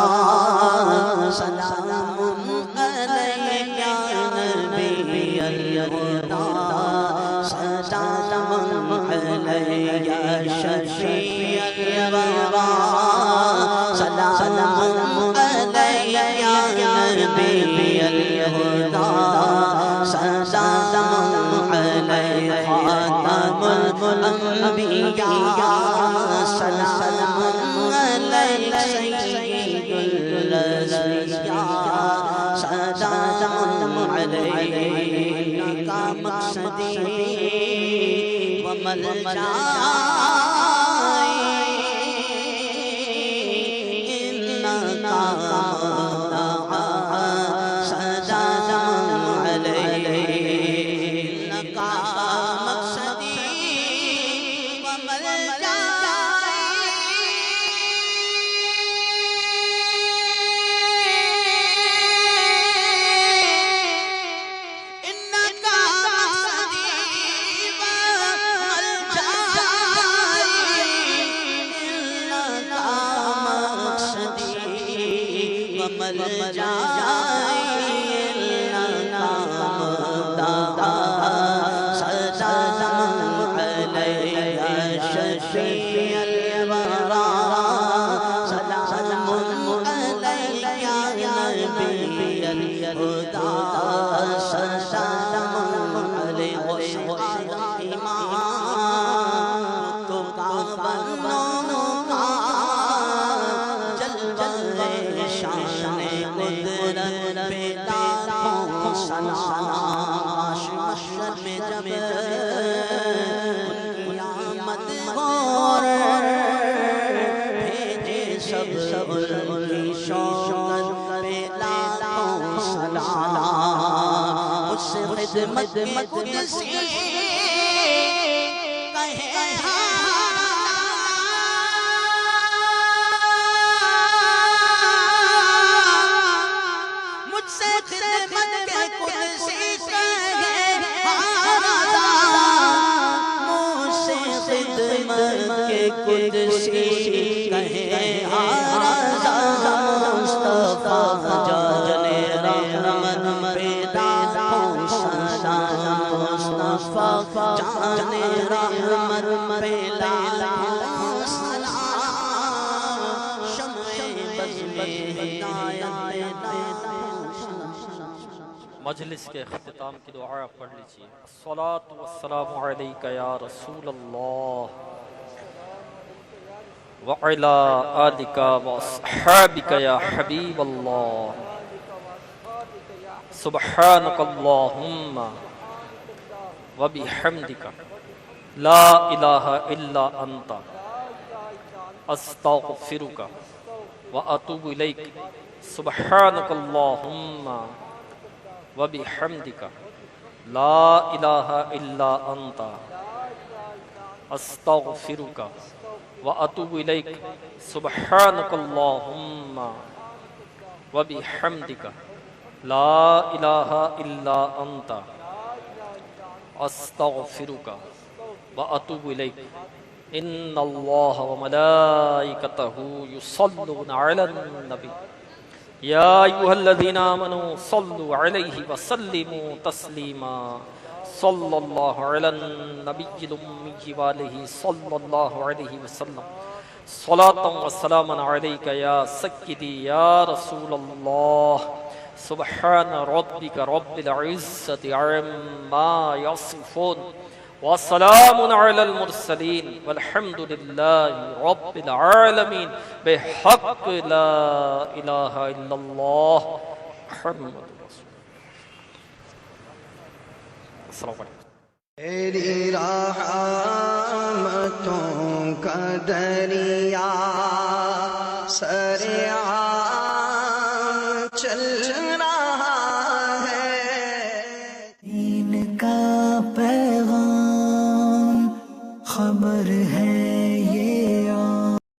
سلام علیک یا نبی الہدی سلام علیک یا شفیع الورا سلام علیک یا نبی الہدی سلام علیک خاتم الانبیاء سلام علیک سید الازکیاء سلام علیک مقصدی و ملجائی انکا مدعا سلام علیک انکا مقصدی و خدمت قدسی کہے مجھ سے خدمت قدسی کہے مجھ سے خدمت قدسی کہے مصطفیٰ جان رحمت پیدا مصطفیٰ جان رحمت پیدا سلام شمع بزم ہدایت مجلس کے اختتام کی دعا پڑھ لیجیے. الصلاۃ والسلام علیک یا رسول اللہ وعلی آلک واصحابک یا حبیب اللہ. سبحانک اللہم وبحمدک لا الہ الا انت استغفرک واتوب الیک. سبحانک اللہم وبحمدک لا الہ الا انت استغفرک واتوب الیک. سبحانک اللہم وبحمدک لا الہ الا انت استغفرک واتوب الیک. ان اللہ وملائکتہ یصلون علی النبی یا ایھا الذین آمنوا صلوا علیہ وسلموا تسلیما. صلی اللہ علی النبی الامی وآلہ صلی اللہ علیہ وسلم. صلاۃ وسلاما علیک یا سیدی یا رسول اللہ. سبحان ربک رب العزۃ عما یصفون وسلام علی المرسلین والحمد للہ رب العالمین بحق لا الہ الا اللہ محمد رسول اللہ. السلام علیکم. تیری رحمتوں کا دریا سرعان